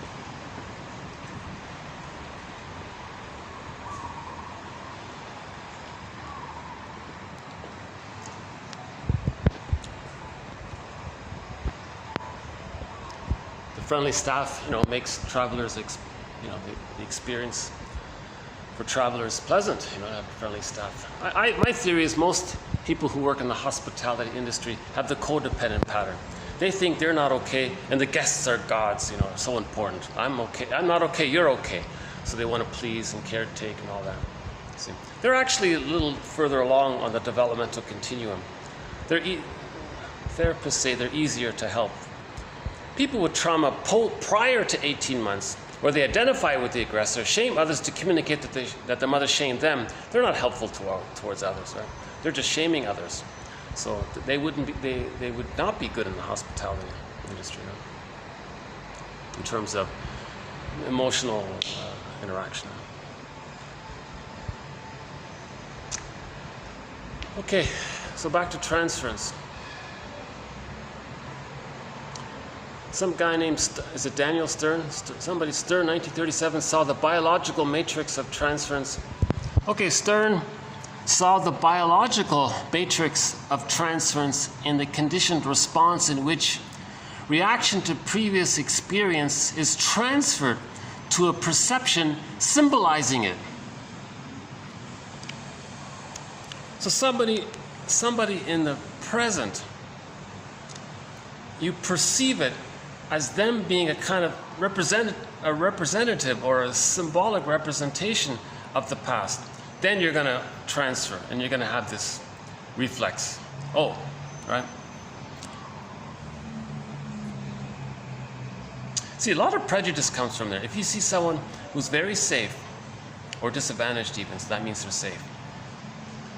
S1: The friendly staff, makes travelers, the experience for travelers pleasant, to have friendly staff. My theory is most people who work in the hospitality industry have the codependent pattern. They think they're not okay, and the guests are gods, are so important. I'm okay, I'm not okay, you're okay. So they want to please and caretake and all that. See? They're actually a little further along on the developmental continuum. Therapists say they're easier to help. People with trauma prior to 18 months, where they identify with the aggressor, shame others to communicate that the mother shamed them, they're not helpful towards others, right? They're just shaming others. So they would not be good in the hospitality industry. No? in terms of emotional interaction. Okay, so back to transference. Some guy named, is it Daniel Stern? Somebody, Stern, 1937, saw the biological matrix of transference. Okay, Stern saw the biological matrix of transference in the conditioned response in which reaction to previous experience is transferred to a perception symbolizing it. So somebody in the present, you perceive it as them being a kind of representative or a symbolic representation of the past. Then you're going to transfer and you're going to have this reflex. Oh, right? See, a lot of prejudice comes from there. If you see someone who's very safe or disadvantaged even, so that means they're safe,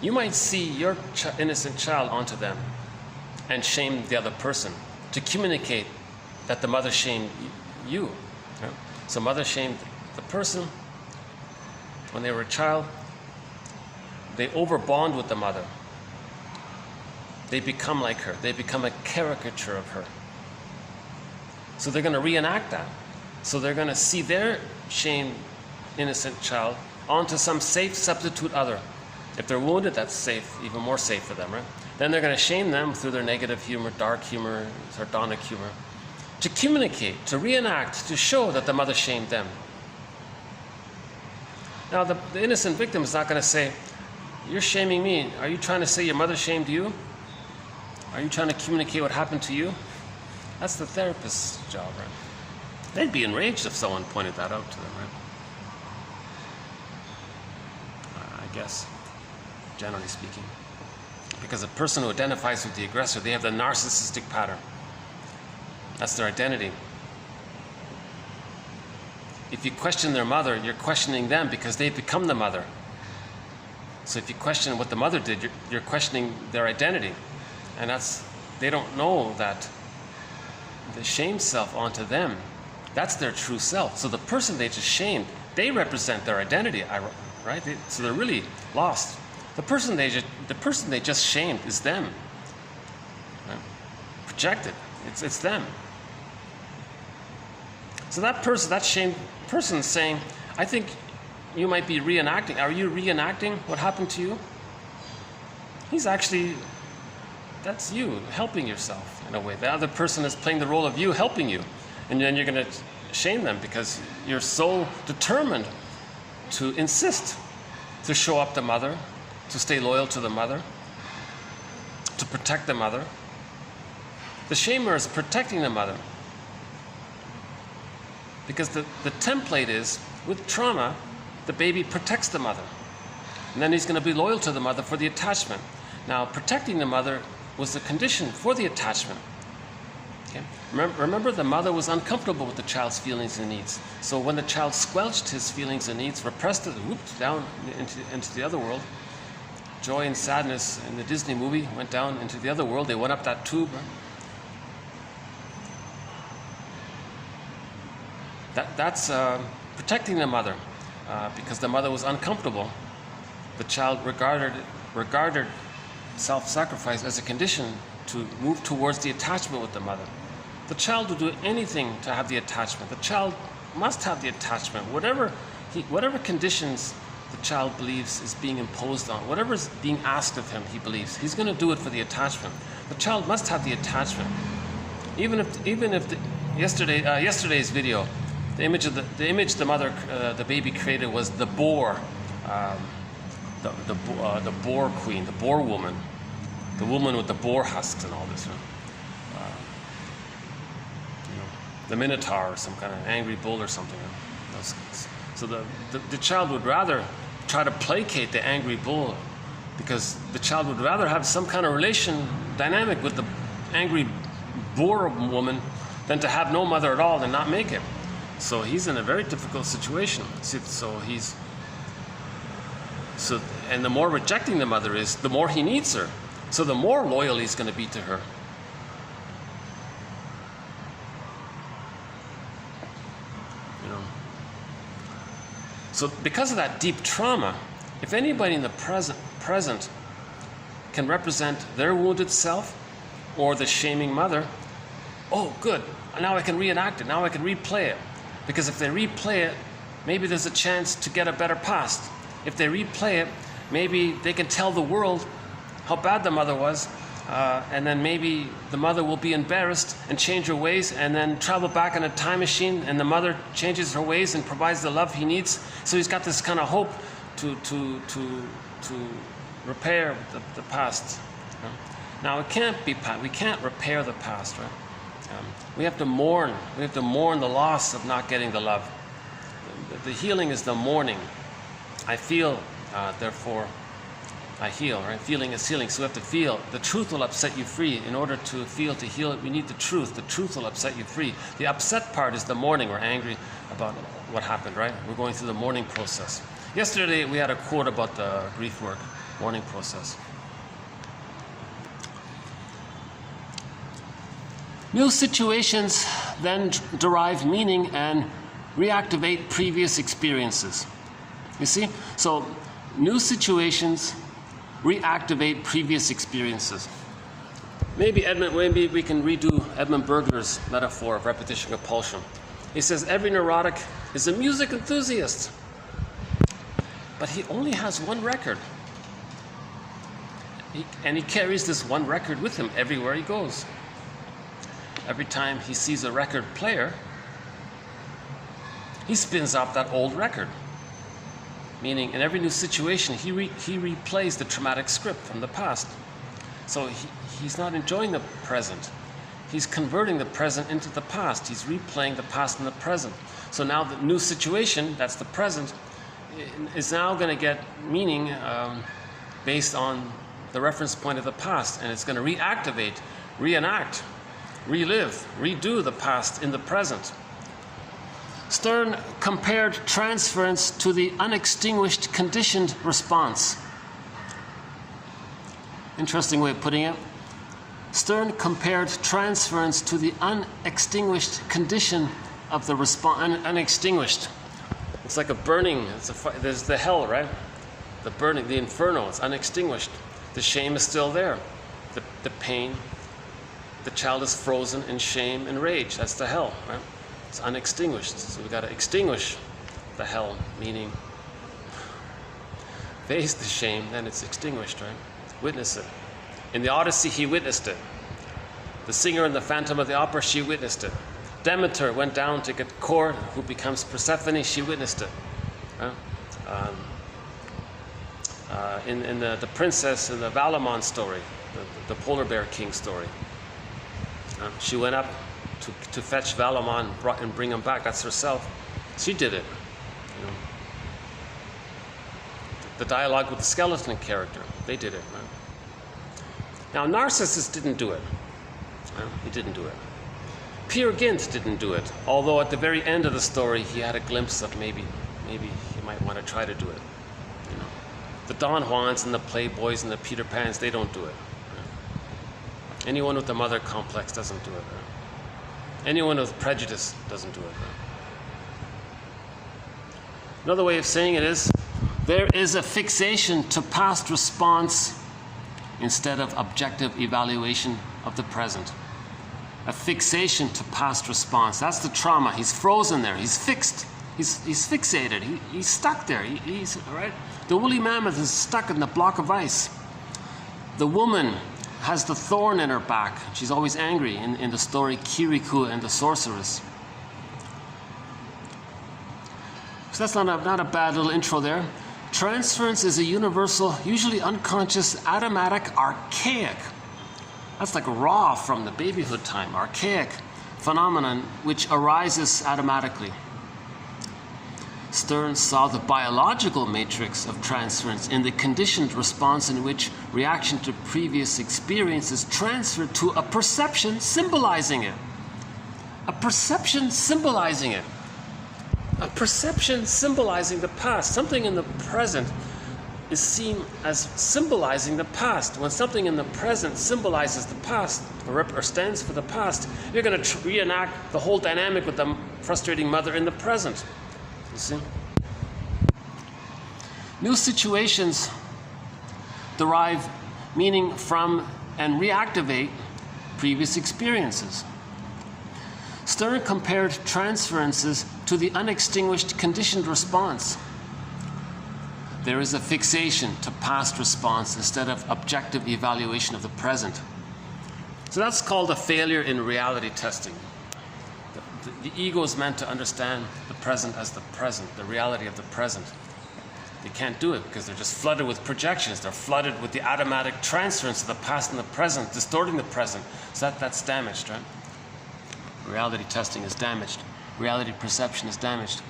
S1: you might see your innocent child onto them and shame the other person to communicate that the mother shamed you. Right? So mother shamed the person when they were a child. They overbond with the mother. They become like her. They become a caricature of her. So they're going to reenact that. So they're going to see their shamed innocent child onto some safe substitute other. If they're wounded, that's safe, even more safe for them, right? Then they're going to shame them through their negative humor, dark humor, sardonic humor, to communicate, to reenact, to show that the mother shamed them. Now, the innocent victim is not going to say, "You're shaming me. Are you trying to say your mother shamed you? Are you trying to communicate what happened to you?" That's the therapist's job, right? They'd be enraged if someone pointed that out to them, right? I guess, generally speaking. Because a person who identifies with the aggressor, they have the narcissistic pattern. That's their identity. If you question their mother, you're questioning them because they've become the mother. So if you question what the mother did, you're questioning their identity. And they don't know that the shamed self onto them, that's their true self. So the person they just shamed, they represent their identity, right? So they're really lost. The person they just shamed is them. Right? Projected. It's them. So that person, that shamed person is saying, I think you might be reenacting. Are you reenacting what happened to you? He's actually, that's you helping yourself in a way. The other person is playing the role of you helping you. And then you're going to shame them because you're so determined to insist to show up the mother, to stay loyal to the mother, to protect the mother. The shamer is protecting the mother. Because the template is, with trauma, the baby protects the mother. And then he's going to be loyal to the mother for the attachment. Now, protecting the mother was the condition for the attachment. Okay? Remember, the mother was uncomfortable with the child's feelings and needs. So when the child squelched his feelings and needs, repressed it, whooped down into the other world, joy and sadness in the Disney movie went down into the other world. They went up that tube. That's protecting the mother because the mother was uncomfortable. The child regarded self-sacrifice as a condition to move towards the attachment with the mother. The child will do anything to have the attachment. The child must have the attachment. Whatever conditions the child believes is being imposed on, whatever is being asked of him, he believes he's going to do it for the attachment. The child must have the attachment. Even if yesterday's video, the image the mother, the baby created was the boar, the boar queen, the boar woman, the woman with the boar husks and all this. The minotaur or some kind of angry bull or something. So the child would rather try to placate the angry bull because the child would rather have some kind of relation dynamic with the angry boar woman than to have no mother at all and not make it. So he's in a very difficult situation. And the more rejecting the mother is, the more he needs her. So the more loyal he's going to be to her. So because of that deep trauma, if anybody in the present can represent their wounded self or the shaming mother, oh good, now I can reenact it, now I can replay it. Because if they replay it, maybe there's a chance to get a better past. If they replay it, maybe they can tell the world how bad the mother was, and then maybe the mother will be embarrassed and change her ways and then travel back in a time machine, and the mother changes her ways and provides the love he needs. So he's got this kind of hope to repair the past. Now it can't be, we can't repair the past, right? We have to mourn the loss of not getting the love. The healing is the mourning. I feel, therefore I heal, right? Feeling is healing, so we have to feel. The truth will upset you free. In order to feel, to heal, we need the truth. The truth will upset you free. The upset part is the mourning. We're angry about what happened, right? We're going through the mourning process. Yesterday we had a quote about the grief work, mourning process. New situations then derive meaning and reactivate previous experiences. You see? So, new situations reactivate previous experiences. Maybe we can redo Edmund Berger's metaphor of repetition-compulsion. He says every neurotic is a music enthusiast, but he only has one record. And he carries this one record with him everywhere he goes. Every time he sees a record player, he spins up that old record. Meaning, in every new situation, he replays the traumatic script from the past. So he's not enjoying the present. He's converting the present into the past. He's replaying the past in the present. So now the new situation, that's the present, is now going to get meaning based on the reference point of the past. And it's going to reactivate, reenact, relive, redo the past in the present. Stern compared transference to the unextinguished conditioned response. Interesting way of putting it. Stern compared transference to the unextinguished condition of the response. Unextinguished. It's like a burning. There's the hell, right? The burning, the inferno. It's unextinguished. The shame is still there. The pain. The child is frozen in shame and rage. That's the hell, right? It's unextinguished. So we've got to extinguish the hell, meaning face the shame, then it's extinguished, right? Witness it. In the Odyssey, he witnessed it. The singer in the Phantom of the Opera, she witnessed it. Demeter went down to get Cord, who becomes Persephone, she witnessed it. Right? In the princess in the Valamon story, the polar bear king story, she went up to fetch Valamon and bring him back. That's herself. She did it. You know. The dialogue with the skeleton character, they did it. Right? Now, Narcissus didn't do it. He didn't do it. Peer Gynt didn't do it, although at the very end of the story he had a glimpse of maybe he might want to try to do it. You know. The Don Juans and the Playboys and the Peter Pans, they don't do it. Right? Anyone with the mother complex doesn't do it. Right? Anyone with prejudice doesn't do it. Right? Another way of saying it is, there is a fixation to past response instead of objective evaluation of the present. A fixation to past response. That's the trauma. He's frozen there. He's fixed. He's fixated. He's stuck there. He's right. The woolly mammoth is stuck in the block of ice. The woman has the thorn in her back. She's always angry in the story Kirikou and the Sorceress. So that's not a bad little intro there. Transference is a universal, usually unconscious, automatic, archaic. That's like raw from the babyhood time, archaic phenomenon which arises automatically. Stern saw the biological matrix of transference in the conditioned response in which reaction to previous experience is transferred to a perception symbolizing it. A perception symbolizing it. A perception symbolizing the past. Something in the present is seen as symbolizing the past. When something in the present symbolizes the past or stands for the past, you're going to reenact the whole dynamic with the frustrating mother in the present. You see? New situations derive meaning from and reactivate previous experiences. Stern compared transferences to the unextinguished conditioned response. There is a fixation to past response instead of objective evaluation of the present. So that's called a failure in reality testing. The ego is meant to understand the present as the present, the reality of the present. They can't do it because they're just flooded with projections. They're flooded with the automatic transference of the past and the present, distorting the present. So that's damaged, right? Reality testing is damaged. Reality perception is damaged.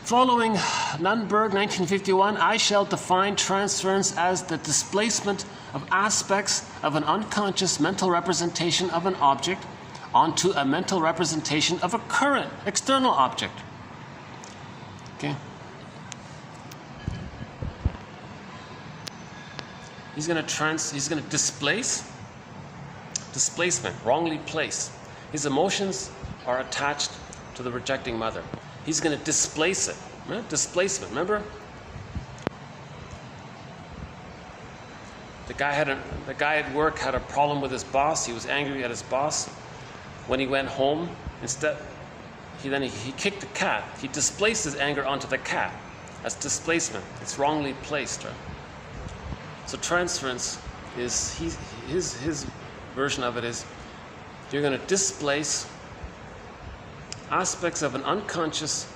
S1: Following Nunberg, 1951, I shall define transference as the displacement of aspects of an unconscious mental representation of an object onto a mental representation of a current external object. Okay? He's going to displace, displacement, wrongly place. His emotions are attached to the rejecting mother. He's going to displace it. Right? Displacement, remember? The guy at work had a problem with his boss. He was angry at his boss. When he went home, instead, he kicked the cat. He displaced his anger onto the cat. That's displacement. It's wrongly placed, right? So transference is his version of it is you're going to displace aspects of an unconscious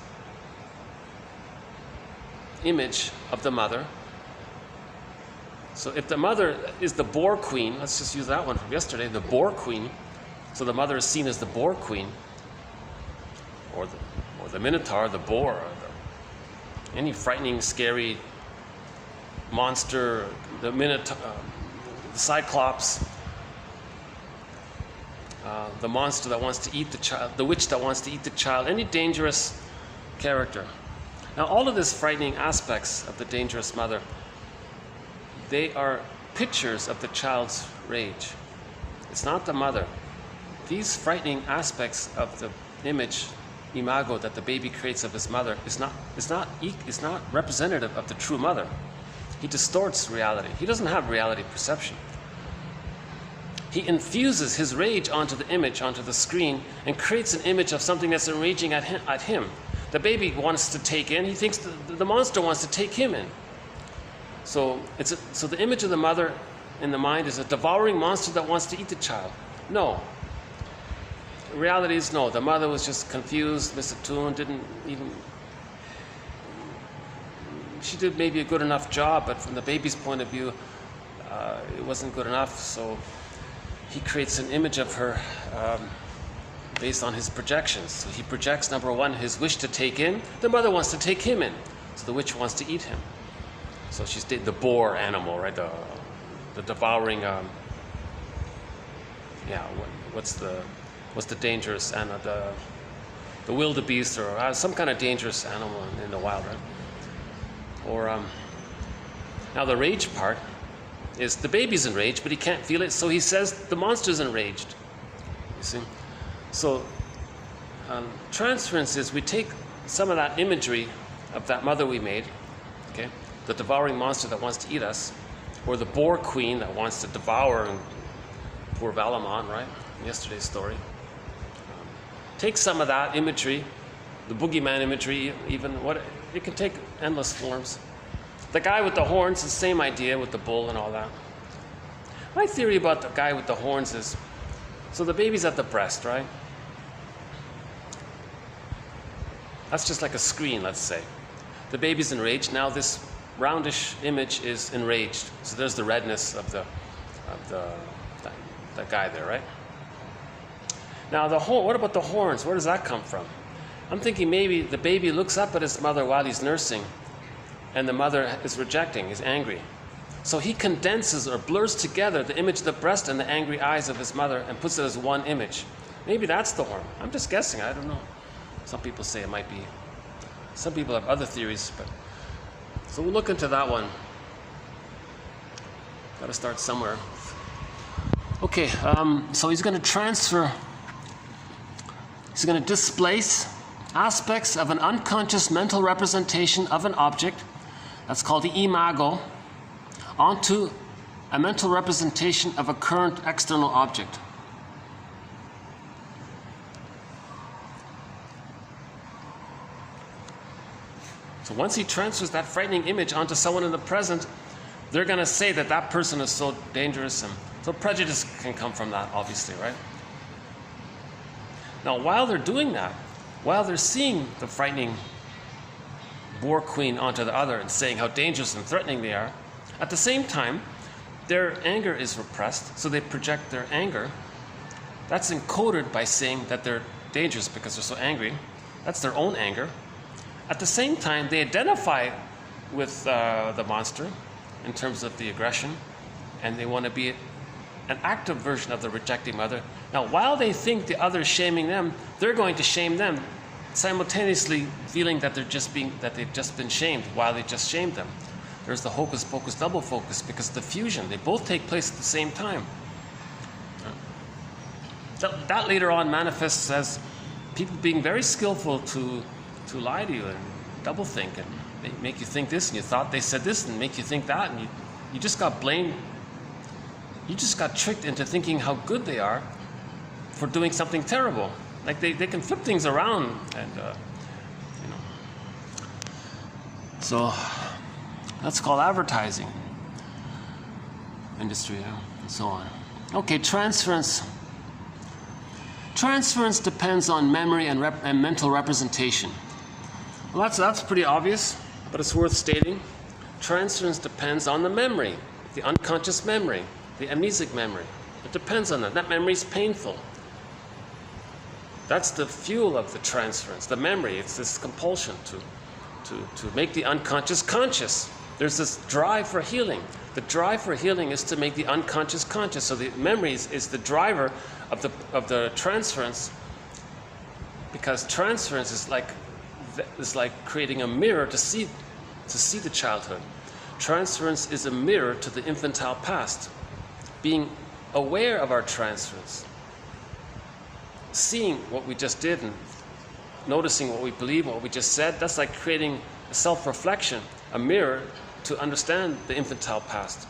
S1: image of the mother. So if the mother is the boar queen, let's just use that one from yesterday, the boar queen. So the mother is seen as the boar queen, or the minotaur, the boar, or any frightening, scary monster, the minotaur, the cyclops, the monster that wants to eat the child, the witch that wants to eat the child, any dangerous character. Now, all of these frightening aspects of the dangerous mother, they are pictures of the child's rage. It's not the mother. These frightening aspects of the image, imago, that the baby creates of his mother is not representative of the true mother. He distorts reality. He doesn't have reality perception. He infuses his rage onto the image, onto the screen, and creates an image of something that's enraging at him. The baby wants to take in. He thinks the monster wants to take him in. So the image of the mother in the mind is a devouring monster that wants to eat the child. No. The reality is no. The mother was just confused, misattuned, she did maybe a good enough job, but from the baby's point of view, it wasn't good enough. So he creates an image of her based on his projections. So he projects, number one, his wish to take in. The mother wants to take him in. So the witch wants to eat him. So she's the boar animal, right? The devouring. What's the dangerous animal? The wildebeest, or some kind of dangerous animal in the wild, right? Or now the rage part is the baby's enraged, but he can't feel it, so he says the monster's enraged. You see? So transference is we take some of that imagery of that mother we made, okay, the devouring monster that wants to eat us, or the boar queen that wants to devour poor Valamon, right? In yesterday's story. Take some of that imagery, the boogeyman imagery, even it can take endless forms. The guy with the horns, the same idea with the bull and all that. My theory about the guy with the horns is, so the baby's at the breast, right? That's just like a screen, let's say. The baby's enraged. Now this roundish image is enraged. So there's the redness of that guy there, right? Now what about the horns? Where does that come from? I'm thinking maybe the baby looks up at his mother while he's nursing, and the mother is rejecting, is angry. So he condenses or blurs together the image of the breast and the angry eyes of his mother and puts it as one image. Maybe that's the horn. I'm just guessing, I don't know. Some people say it might be. Some people have other theories, but so we'll look into that one. Got to start somewhere. Okay, so he's going to displace aspects of an unconscious mental representation of an object that's called the imago, onto a mental representation of a current external object. So once he transfers that frightening image onto someone in the present, they're going to say that that person is so dangerous, and so prejudice can come from that, obviously, right? Now, while they're doing that, while they're seeing the frightening boar queen onto the other and saying how dangerous and threatening they are, at the same time, their anger is repressed, so they project their anger. That's encoded by saying that they're dangerous because they're so angry. That's their own anger. At the same time, they identify with the monster in terms of the aggression, and they want to be an active version of the rejecting mother. Now, while they think the other is shaming them, they're going to shame them, simultaneously feeling that they've just been shamed while they just shamed them. There's the hocus pocus double focus because of the fusion. They both take place at the same time. That later on manifests as people being very skillful to lie to you and double think and make you think this, and you thought they said this, and make you think that, and you just got blamed. You just got tricked into thinking how good they are for doing something terrible. Like they can flip things around, and So that's called advertising industry, and so on. Okay, transference. Transference depends on memory and mental representation. Well, that's pretty obvious, but it's worth stating. Transference depends on the memory, the unconscious memory, the amnesic memory. It depends on that. That memory is painful. That's the fuel of the transference, the memory. It's this compulsion to make the unconscious conscious. There's this drive for healing. The drive for healing is to make the unconscious conscious. So the memory is the driver of the transference, because transference is like creating a mirror to see the childhood. Transference is a mirror to the infantile past. Being aware of our transference, seeing what we just did and noticing what we believe, what we just said, that's like creating a self-reflection, a mirror to understand the infantile past.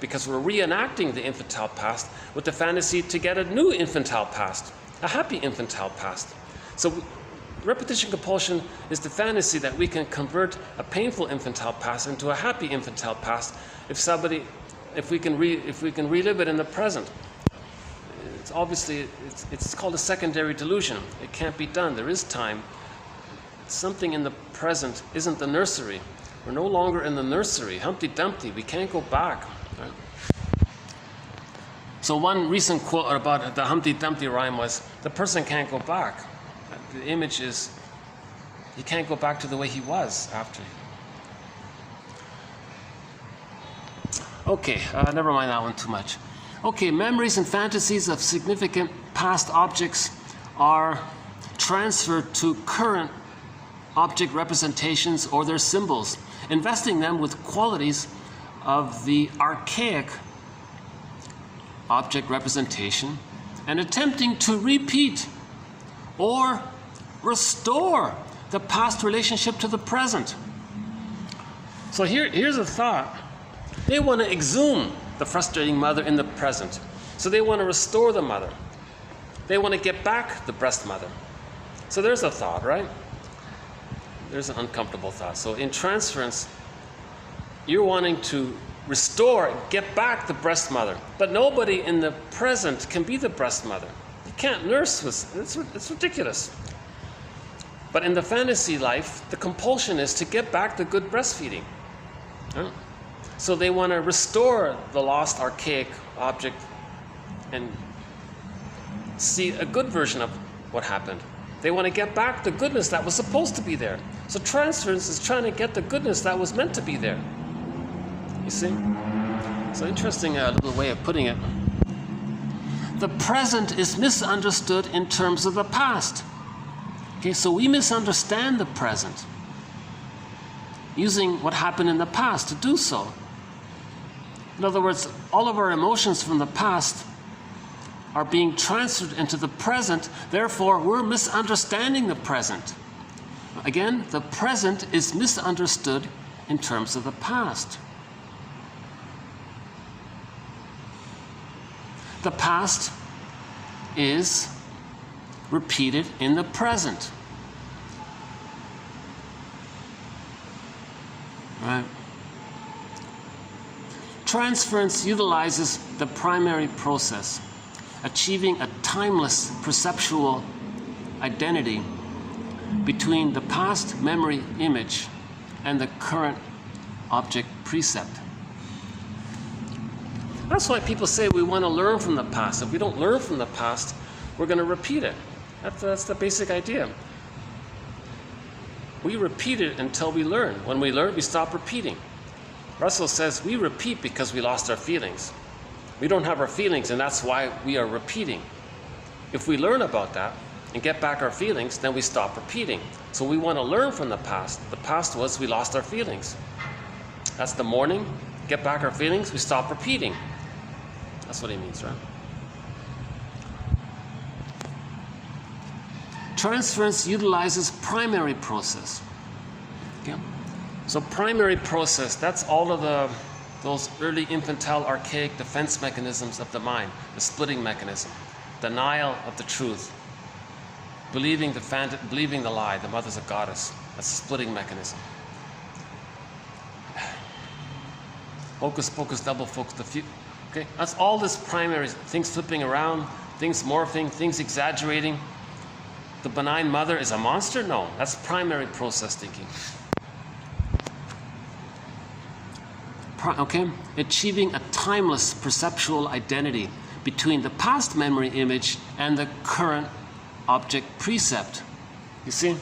S1: Because we're reenacting the infantile past with the fantasy to get a new infantile past, a happy infantile past. So repetition-compulsion is the fantasy that we can convert a painful infantile past into a happy infantile past if we can relive it in the present. It's obviously it's called a secondary delusion. It can't be done. There is time. Something in the present isn't the nursery. We're no longer in the nursery. Humpty Dumpty. We can't go back. Right? So one recent quote about the Humpty Dumpty rhyme was, the person can't go back. The image is, he can't go back to the way he was after. Okay, never mind that one too much. Okay, memories and fantasies of significant past objects are transferred to current object representations or their symbols, investing them with qualities of the archaic object representation and attempting to repeat or restore the past relationship to the present. So here's a thought. They want to exhume the frustrating mother in the present. So they want to restore the mother. They want to get back the breast mother. So there's a thought, right? There's an uncomfortable thought. So in transference, you're wanting to restore, get back the breast mother. But nobody in the present can be the breast mother. You can't nurse with, it's ridiculous. But in the fantasy life, the compulsion is to get back the good breastfeeding. Huh? So they want to restore the lost archaic object and see a good version of what happened. They want to get back the goodness that was supposed to be there. So transference is trying to get the goodness that was meant to be there. You see? It's an interesting little way of putting it. The present is misunderstood in terms of the past. Okay, so we misunderstand the present, using what happened in the past to do so. In other words, all of our emotions from the past are being transferred into the present, therefore we're misunderstanding the present. Again, the present is misunderstood in terms of the past. The past is repeated in the present. Right? Transference utilizes the primary process, achieving a timeless perceptual identity between the past memory image and the current object precept. That's why people say we want to learn from the past. If we don't learn from the past, we're going to repeat it. That's the basic idea. We repeat it until we learn. When we learn, we stop repeating. Russell says we repeat because we lost our feelings. We don't have our feelings, and that's why we are repeating. If we learn about that and get back our feelings, then we stop repeating. So we want to learn from the past. The past was we lost our feelings. That's the morning. Get back our feelings, we stop repeating. That's what he means, right? Transference utilizes primary process. Okay? So primary process, that's all of those early infantile archaic defense mechanisms of the mind, the splitting mechanism, denial of the truth, believing the lie, the mother's a goddess. That's the splitting mechanism. Hocus pocus, double focus, okay? That's all this primary, things flipping around, things morphing, things exaggerating. The benign mother is a monster? No, that's primary process thinking. Okay? Achieving a timeless perceptual identity between the past memory image and the current object precept. You see?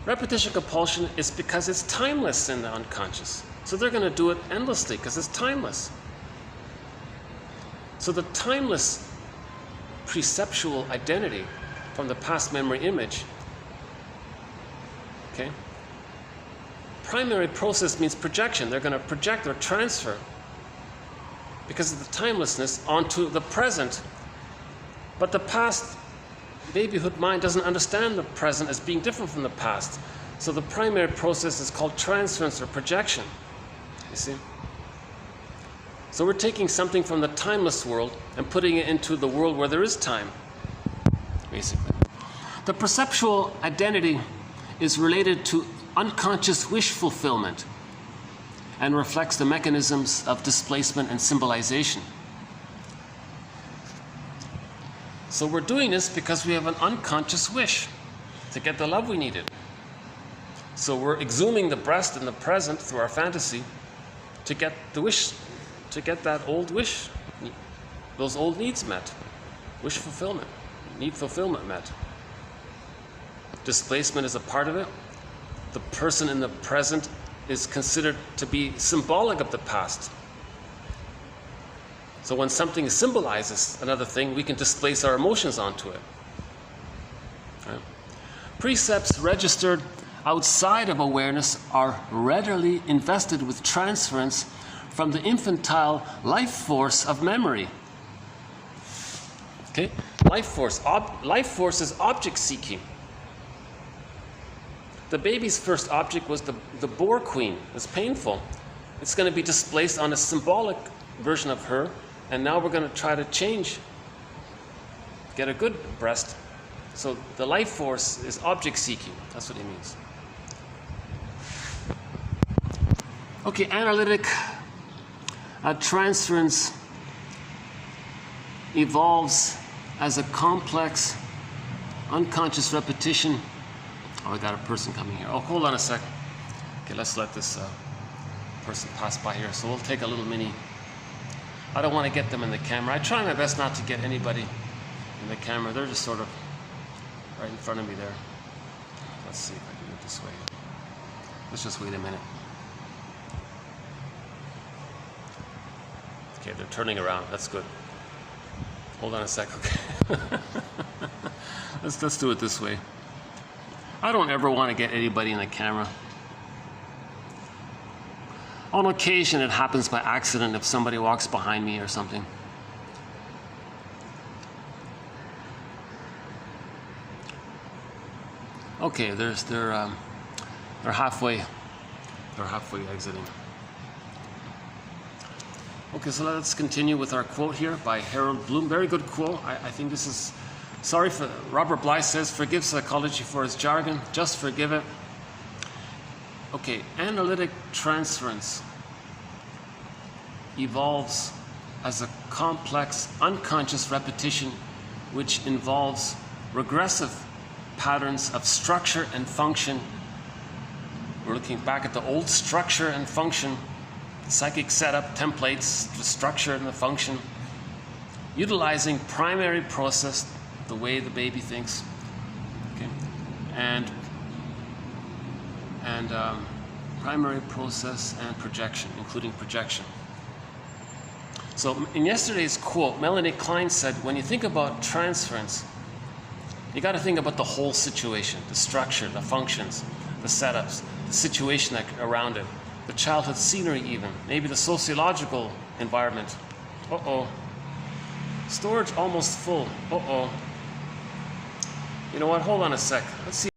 S1: Repetition-compulsion is because it's timeless in the unconscious. So they're going to do it endlessly because it's timeless. So the timeless perceptual identity from the past memory image, okay? Primary process means projection. They're going to project or transfer because of the timelessness onto the present. But the past babyhood mind doesn't understand the present as being different from the past. So the primary process is called transference or projection. You see? So we're taking something from the timeless world and putting it into the world where there is time, basically. The perceptual identity is related to unconscious wish fulfillment and reflects the mechanisms of displacement and symbolization. So we're doing this because we have an unconscious wish to get the love we needed. So we're exhuming the breast in the present through our fantasy to get the wish, to get that old wish, those old needs met, wish fulfillment, need fulfillment met. Displacement is a part of it. The person in the present is considered to be symbolic of the past. So when something symbolizes another thing, we can displace our emotions onto it. Right? Precepts registered outside of awareness are readily invested with transference from the infantile life force of memory. Okay? Life force is object seeking. The baby's first object was the boar queen. It's painful. It's going to be displaced on a symbolic version of her, and now we're going to try to change, get a good breast. So the life force is object seeking. That's what he means. Okay, analytic transference evolves as a complex, unconscious repetition. Oh, I got a person coming here. Oh, hold on a sec. Okay, let's let this person pass by here. So we'll take a little mini. I don't want to get them in the camera. I try my best not to get anybody in the camera. They're just sort of right in front of me there. Let's see if I can do it this way. Let's just wait a minute. Okay, they're turning around. That's good. Hold on a sec. Okay. Let's do it this way. I don't ever want to get anybody in the camera. On occasion, it happens by accident if somebody walks behind me or something. Okay, they're halfway They're halfway exiting. Okay, so let's continue with our quote here by Harold Bloom. Very good quote. I think this is, sorry for, Robert Bly says, forgive psychology for its jargon, just forgive it. Okay, analytic transference evolves as a complex, unconscious repetition which involves regressive patterns of structure and function. We're looking back at the old structure and function, psychic setup, templates, the structure and the function, utilizing primary process, the way the baby thinks, okay, and primary process and projection, including projection. So in yesterday's quote, Melanie Klein said, when you think about transference, you got to think about the whole situation, the structure, the functions, the setups, the situation around it, the childhood scenery even, maybe the sociological environment. Uh-oh. Storage almost full. Uh-oh. You know what? Hold on a sec. Let's see.